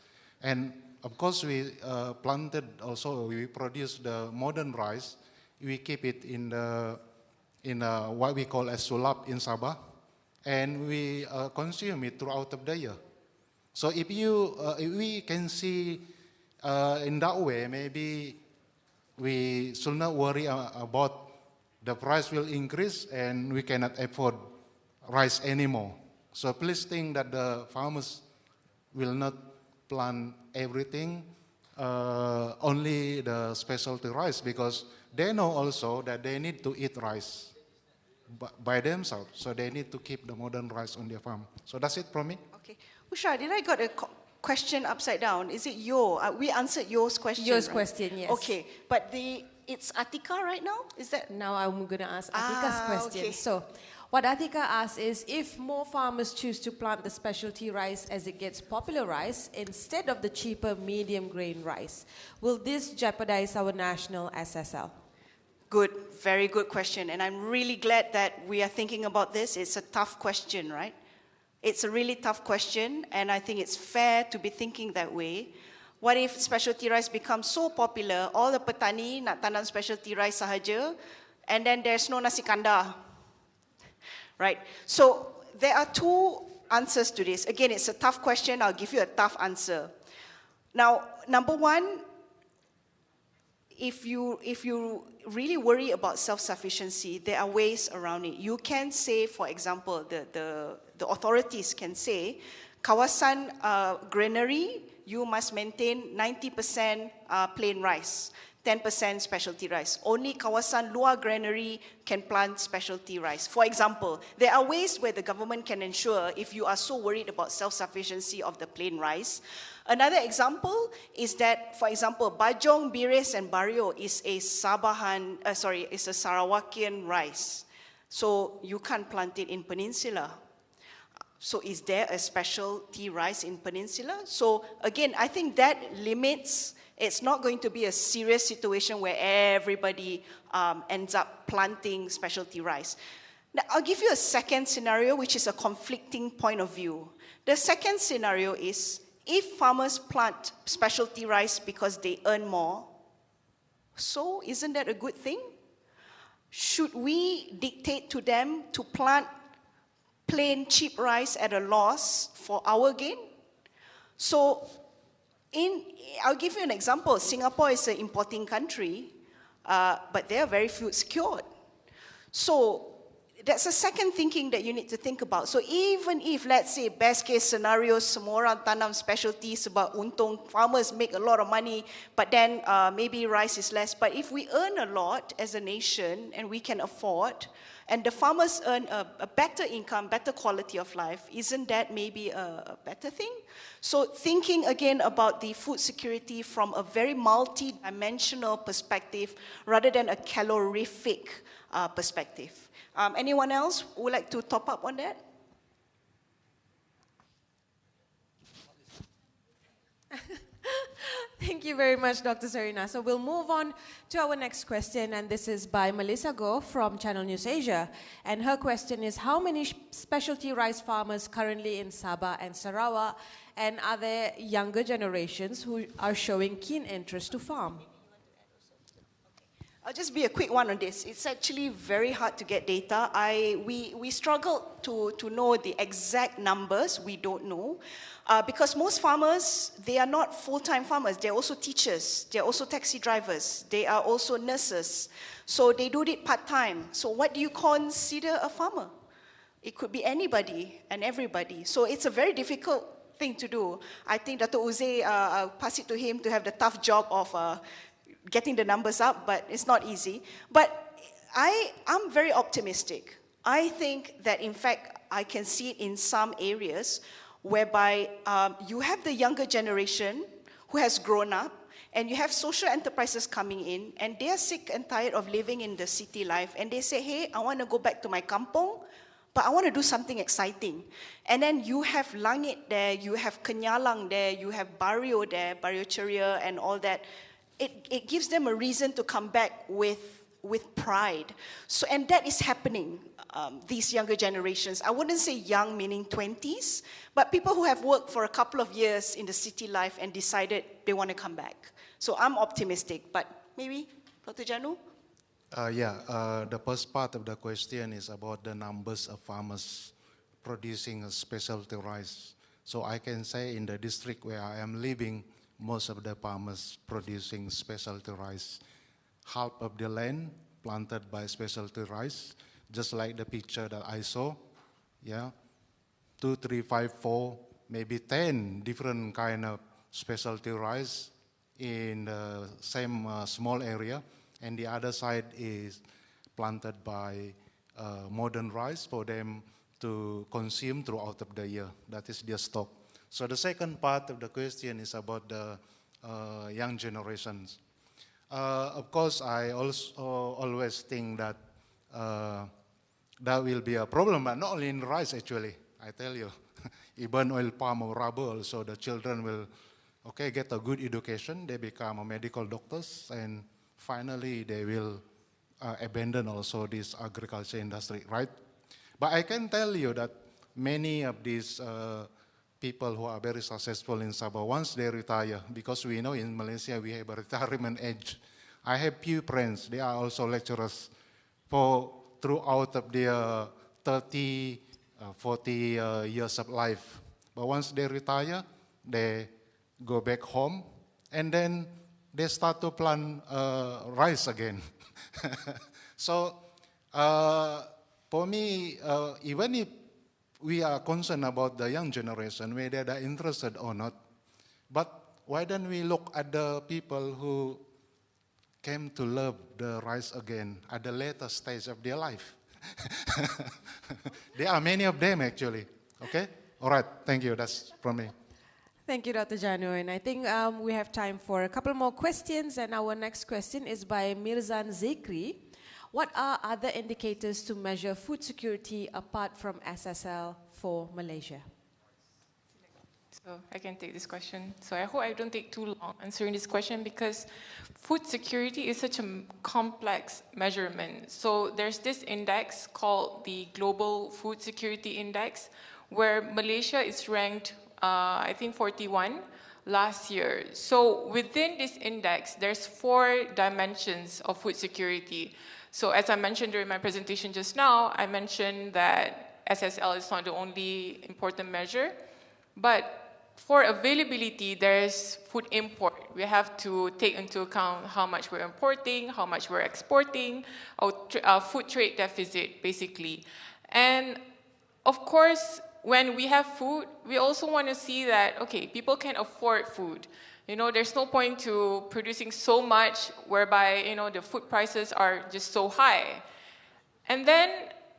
And of course, we planted also, we produce the modern rice. We keep it in what we call as sulap in Sabah. And we consume it throughout the year. So if we can see in that way, maybe we should not worry about the price will increase and we cannot afford rice anymore. So please think that the farmers will not plant everything, only the specialty rice, because they know also that they need to eat rice by themselves. So they need to keep the modern rice on their farm. So that's it from me. Okay. Usha, did I got a question upside down? Is it we answered yours question, Yours right? question, yes. Okay, but it's Atika right now? Is that? Now I'm going to ask Atika's question. Okay. So what Atika asks is, if more farmers choose to plant the specialty rice as it gets popularized instead of the cheaper medium grain rice, will this jeopardize our national SSL? Good, very good question. And I'm really glad that we are thinking about this. It's a tough question, right? It's a really tough question, and I think it's fair to be thinking that way. What if specialty rice becomes so popular, all the petani nak tanam specialty rice sahaja, and then there's no nasi kandar, right? So there are two answers to this. Again, it's a tough question. I'll give you a tough answer. Now, number one, if you really worry about self-sufficiency, there are ways around it. You can say, for example, the authorities can say, kawasan granary, you must maintain 90% plain rice, 10% specialty rice. Only kawasan luar granary can plant specialty rice. For example, there are ways where the government can ensure, if you are so worried about self-sufficiency of the plain rice. Another example is that, for example, Bajong, Bires, and Barrio is a Sarawakian rice. So you can't plant it in Peninsula. So is there a specialty rice in Peninsula? So again, I think that limits, it's not going to be a serious situation where everybody ends up planting specialty rice. Now, I'll give you a second scenario, which is a conflicting point of view. The second scenario is, if farmers plant specialty rice because they earn more, so isn't that a good thing? Should we dictate to them to plant plain cheap rice at a loss for our gain? So I'll give you an example. Singapore is an importing country, but they are very food secured. So that's a second thinking that you need to think about. So even if, let's say, best case scenario, semua orang tanam specialty sebab untung, farmers make a lot of money, but then maybe rice is less. But if we earn a lot as a nation and we can afford, and the farmers earn a better income, better quality of life, isn't that maybe a better thing? So thinking again about the food security from a very multi-dimensional perspective rather than a calorific perspective. Anyone else would like to top up on that? Thank you very much, Dr. Sarina. So we'll move on to our next question, and this is by Melissa Goh from Channel News Asia. And her question is, how many specialty rice farmers currently in Sabah and Sarawak, and are there younger generations who are showing keen interest to farm? I'll just be a quick one on this. It's actually very hard to get data. We struggled to know the exact numbers. We don't know. Because most farmers, they are not full-time farmers. They're also teachers. They're also taxi drivers. They are also nurses. So they do it part-time. So what do you consider a farmer? It could be anybody and everybody. So it's a very difficult thing to do. I think Dr. Uze, I'll pass it to him to have the tough job of getting the numbers up, but it's not easy. But I'm very optimistic. I think that, in fact, I can see it in some areas whereby you have the younger generation who has grown up, and you have social enterprises coming in, and they are sick and tired of living in the city life, and they say, hey, I want to go back to my kampung, but I want to do something exciting. And then you have Langit there, you have Kenyalang there, you have Barrio there, Barrio Ceria and all that. It gives them a reason to come back with pride. So, and that is happening, these younger generations. I wouldn't say young meaning 20s, but people who have worked for a couple of years in the city life and decided they want to come back. So I'm optimistic, but maybe, Dr. Janu? The first part of the question is about the numbers of farmers producing a specialty rice. So I can say in the district where I am living, most of the farmers producing specialty rice. Half of the land planted by specialty rice, just like the picture that I saw. 2, 3, 5, 4, maybe 10 different kind of specialty rice in the same small area. And the other side is planted by modern rice for them to consume throughout of the year. That is their stock. So the second part of the question is about the young generations. Of course, I also always think that that will be a problem, but not only in rice actually, I tell you. Even oil palm or rubber also, the children will get a good education, they become a medical doctors, and finally they will abandon also this agriculture industry, right? But I can tell you that many of these people who are very successful in Sabah, once they retire, because we know in Malaysia we have a retirement age. I have few friends, they are also lecturers throughout of their 30, 40 years of life. But once they retire, they go back home, and then they start to plant rice again. So for me, even if we are concerned about the young generation, whether they're interested or not, but why don't we look at the people who came to love the rice again at the later stage of their life? There are many of them actually. Okay? All right, thank you. That's from me. Thank you, Dr. Janu. And I think we have time for a couple more questions. And our next question is by Mirzan Zekri. What are other indicators to measure food security apart from SSL for Malaysia? So I can take this question. So I hope I don't take too long answering this question, because food security is such a complex measurement. So there's this index called the Global Food Security Index, where Malaysia is ranked, I think, 41 last year. So within this index, there's 4 dimensions of food security. So as I mentioned during my presentation just now, I mentioned that SSL is not the only important measure, but for availability, there's food import. We have to take into account how much we're importing, how much we're exporting, our food trade deficit, basically. And of course, when we have food, we also want to see that, okay, people can afford food. You know, there's no point to producing so much whereby, you know, the food prices are just so high. And then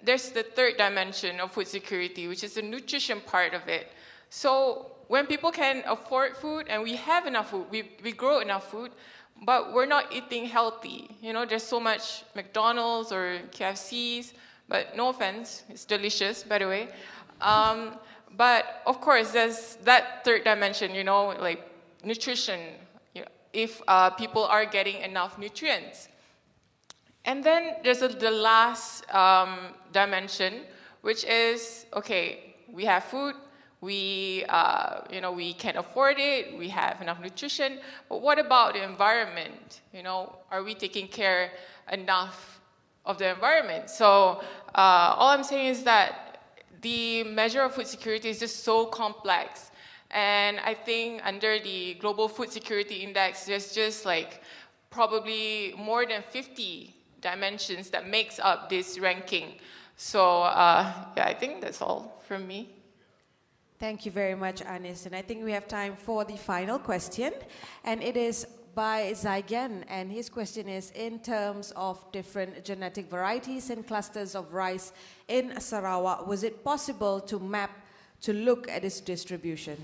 there's the third dimension of food security, which is the nutrition part of it. So when people can afford food and we have enough food, we grow enough food, but we're not eating healthy. You know, there's so much McDonald's or KFCs, but no offense, it's delicious, by the way. But of course, there's that third dimension, you know, like nutrition, you know, if people are getting enough nutrients. And then there's the last dimension, which is, okay, we have food, we can afford it, we have enough nutrition, but what about the environment? You know, are we taking care enough of the environment? So all I'm saying is that the measure of food security is just so complex. And I think under the Global Food Security Index, there's just like probably more than 50 dimensions that makes up this ranking. So yeah, I think that's all from me. Thank you very much, Anis. And I think we have time for the final question. And it is by Zaigen. And his question is, in terms of different genetic varieties and clusters of rice in Sarawak, was it possible to map, to look at its distribution?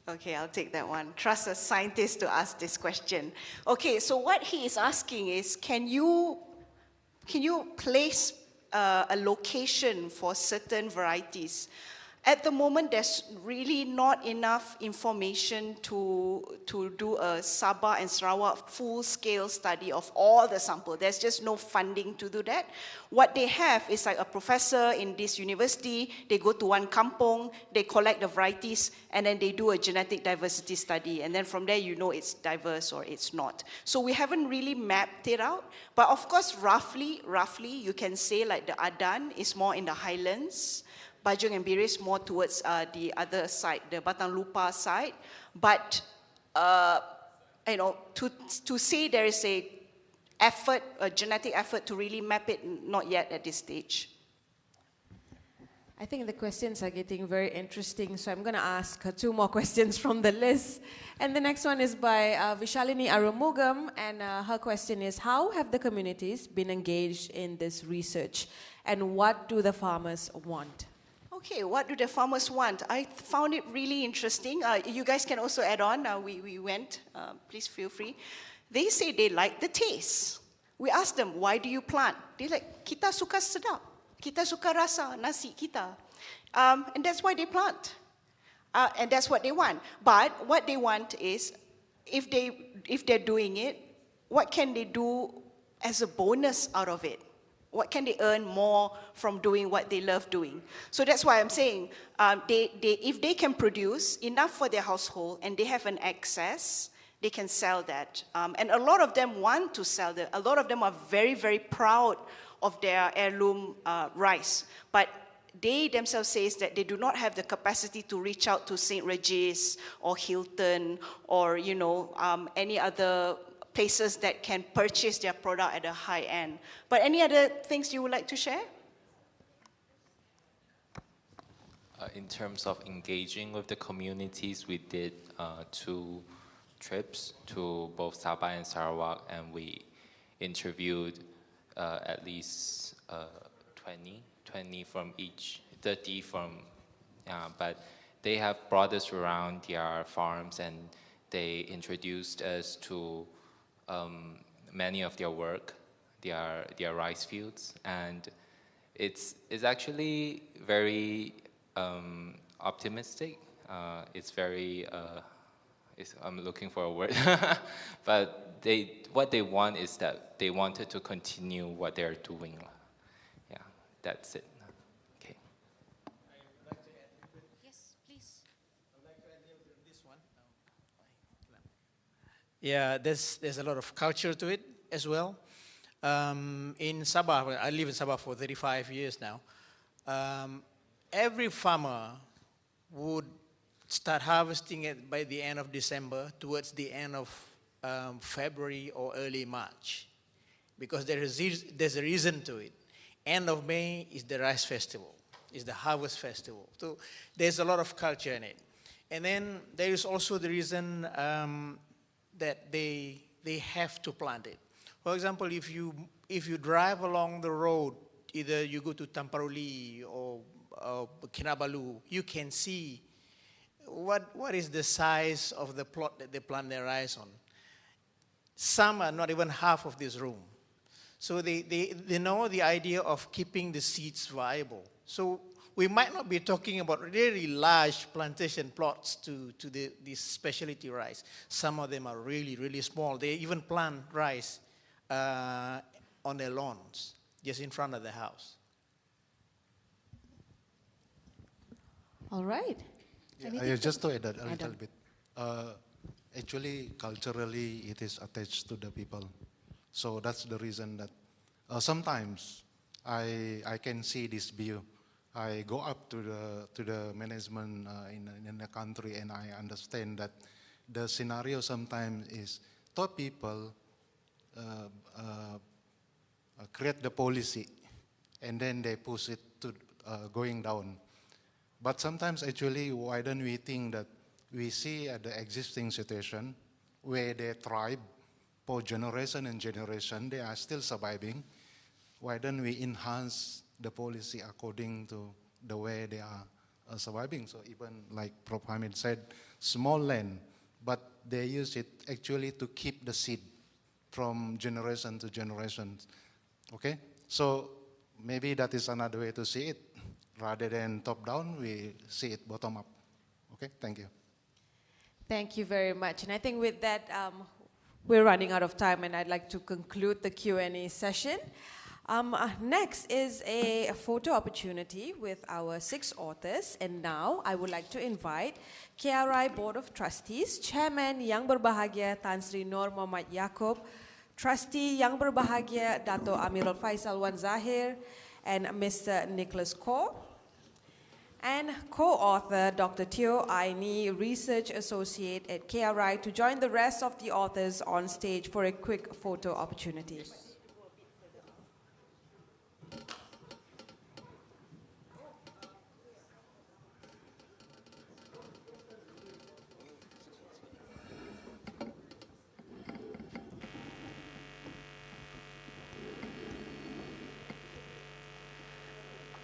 Okay, I'll take that one. Trust a scientist to ask this question. Okay, so what he is asking is, can you place a location for certain varieties? At the moment, there's really not enough information to do a Sabah and Sarawak full-scale study of all the sample. There's just no funding to do that. What they have is like a professor in this university, they go to one kampong, they collect the varieties, and then they do a genetic diversity study. And then from there, you know it's diverse or it's not. So we haven't really mapped it out. But of course, roughly, you can say like the Adan is more in the highlands, Bajong and Biris more towards the other side, the Batang Lupa side. But, you know, to say there is a genetic effort to really map it, not yet at this stage. I think the questions are getting very interesting, so I'm going to ask 2 more questions from the list. And the next one is by Vishalini Arumugam, and her question is, how have the communities been engaged in this research, and what do the farmers want? Okay, what do the farmers want? I found it really interesting. You guys can also add on. We went, please feel free. They say they like the taste. We asked them, why do you plant? They're like, kita suka sedap. Kita suka rasa nasi kita. And that's why they plant. And that's what they want. But what they want is, if they're doing it, what can they do as a bonus out of it? What can they earn more from doing what they love doing? So that's why I'm saying, if they can produce enough for their household and they have an excess, they can sell that. And a lot of them want to sell that. A lot of them are very, very proud of their heirloom rice. But they themselves say that they do not have the capacity to reach out to St. Regis or Hilton or, you know, any other places that can purchase their product at a high end. But any other things you would like to share? In terms of engaging with the communities, we did 2 trips to both Sabah and Sarawak, and we interviewed at least 20 from each, 30 from, but they have brought us around their farms and they introduced us to many of their work, their rice fields, and it's actually very optimistic. It's very, I'm looking for a word, but what they want is that they wanted to continue what they're doing. Yeah, that's it. Okay. I would like to add. Yes, please. I would like to add this one. Yeah, there's a lot of culture to it as well. In Sabah, well, I live in Sabah for 35 years now, every farmer would start harvesting it by the end of December, towards the end of February or early March, because there's a reason to it. End of May is the rice festival, is the harvest festival. So there's a lot of culture in it. And then there is also the reason that they have to plant it. For example, if you drive along the road, either you go to Tamparuli or Kinabalu, you can see what is the size of the plot that they plant their rice on. Some are not even half of this room. So they know the idea of keeping the seeds viable. So we might not be talking about really large plantation plots to this specialty rice. Some of them are really, really small. They even plant rice on their lawns, just in front of the house. All right. Yeah, just to add a little bit. Actually, culturally, it is attached to the people. So that's the reason that sometimes I can see this view. I go up to the management in the country, and I understand that the scenario sometimes is top people create the policy, and then they push it to going down. But sometimes actually, why don't we think that we see at the existing situation where they thrive for generation and generation, they are still surviving. Why don't we enhance the policy according to the way they are surviving? So even like Prof. Hamid said, small land, but they use it actually to keep the seed from generation to generation. Okay? So maybe that is another way to see it. Rather than top down, we see it bottom up. Okay, thank you. Thank you very much. And I think with that, we're running out of time, and I'd like to conclude the Q&A session. Next is a photo opportunity with our 6 authors. And now I would like to invite KRI Board of Trustees, Chairman Yang Berbahagia Tan Sri Nur Muhammad Yaakob, Trustee Yang Berbahagia Dato Amirul Faisal Wan Zahir, and Mr. Nicholas Kaur, and co-author Dr. Teo Aini, Research Associate at KRI, to join the rest of the authors on stage for a quick photo opportunity.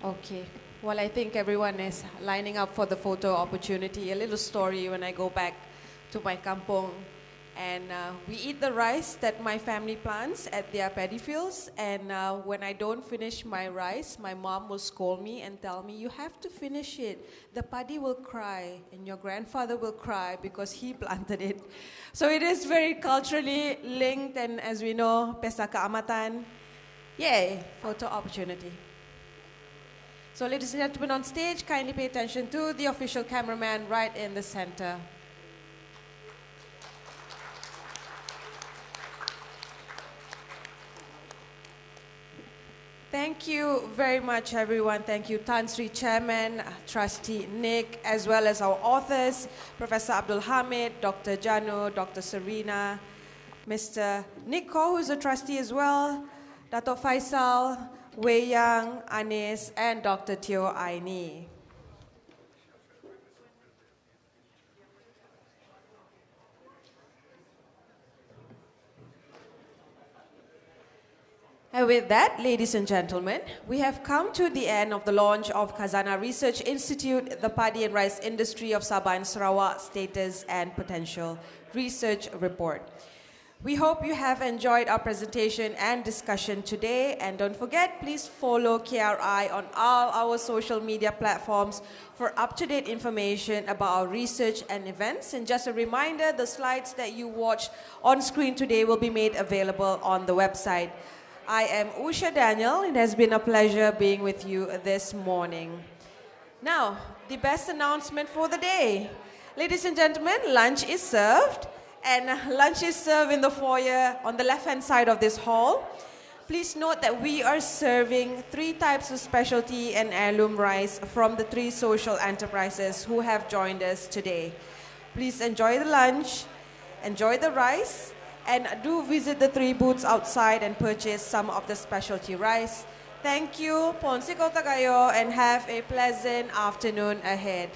Okay. Well, I think everyone is lining up for the photo opportunity. A little story: when I go back to my kampong, and we eat the rice that my family plants at their paddy fields, and when I don't finish my rice, my mom will scold me and tell me, you have to finish it. The paddy will cry, and your grandfather will cry because he planted it. So it is very culturally linked, and as we know, Pesta Keamatan. Yay, photo opportunity. So ladies and gentlemen on stage, kindly pay attention to the official cameraman right in the center. Thank you very much, everyone. Thank you, Tan Sri Chairman, Trustee Nick, as well as our authors, Professor Abdul Hamid, Dr. Janu, Dr. Serena, Mr. Nick Kaur, who is a trustee as well, Dato Faisal, Wei Yang, Anis, and Dr. Teo Aini. And with that, ladies and gentlemen, we have come to the end of the launch of Khazanah Research Institute, the Paddy and Rice Industry of Sabah and Sarawak Status and Potential Research Report. We hope you have enjoyed our presentation and discussion today. And don't forget, please follow KRI on all our social media platforms for up-to-date information about our research and events. And just a reminder, the slides that you watched on screen today will be made available on the website. I am Usha Daniel. It has been a pleasure being with you this morning. Now, the best announcement for the day. Ladies and gentlemen, lunch is served. And lunch is served in the foyer on the left-hand side of this hall. Please note that we are serving 3 types of specialty and heirloom rice from the 3 social enterprises who have joined us today. Please enjoy the lunch, enjoy the rice, and do visit the 3 booths outside and purchase some of the specialty rice. Thank you, Ponsiko Tagayo, and have a pleasant afternoon ahead.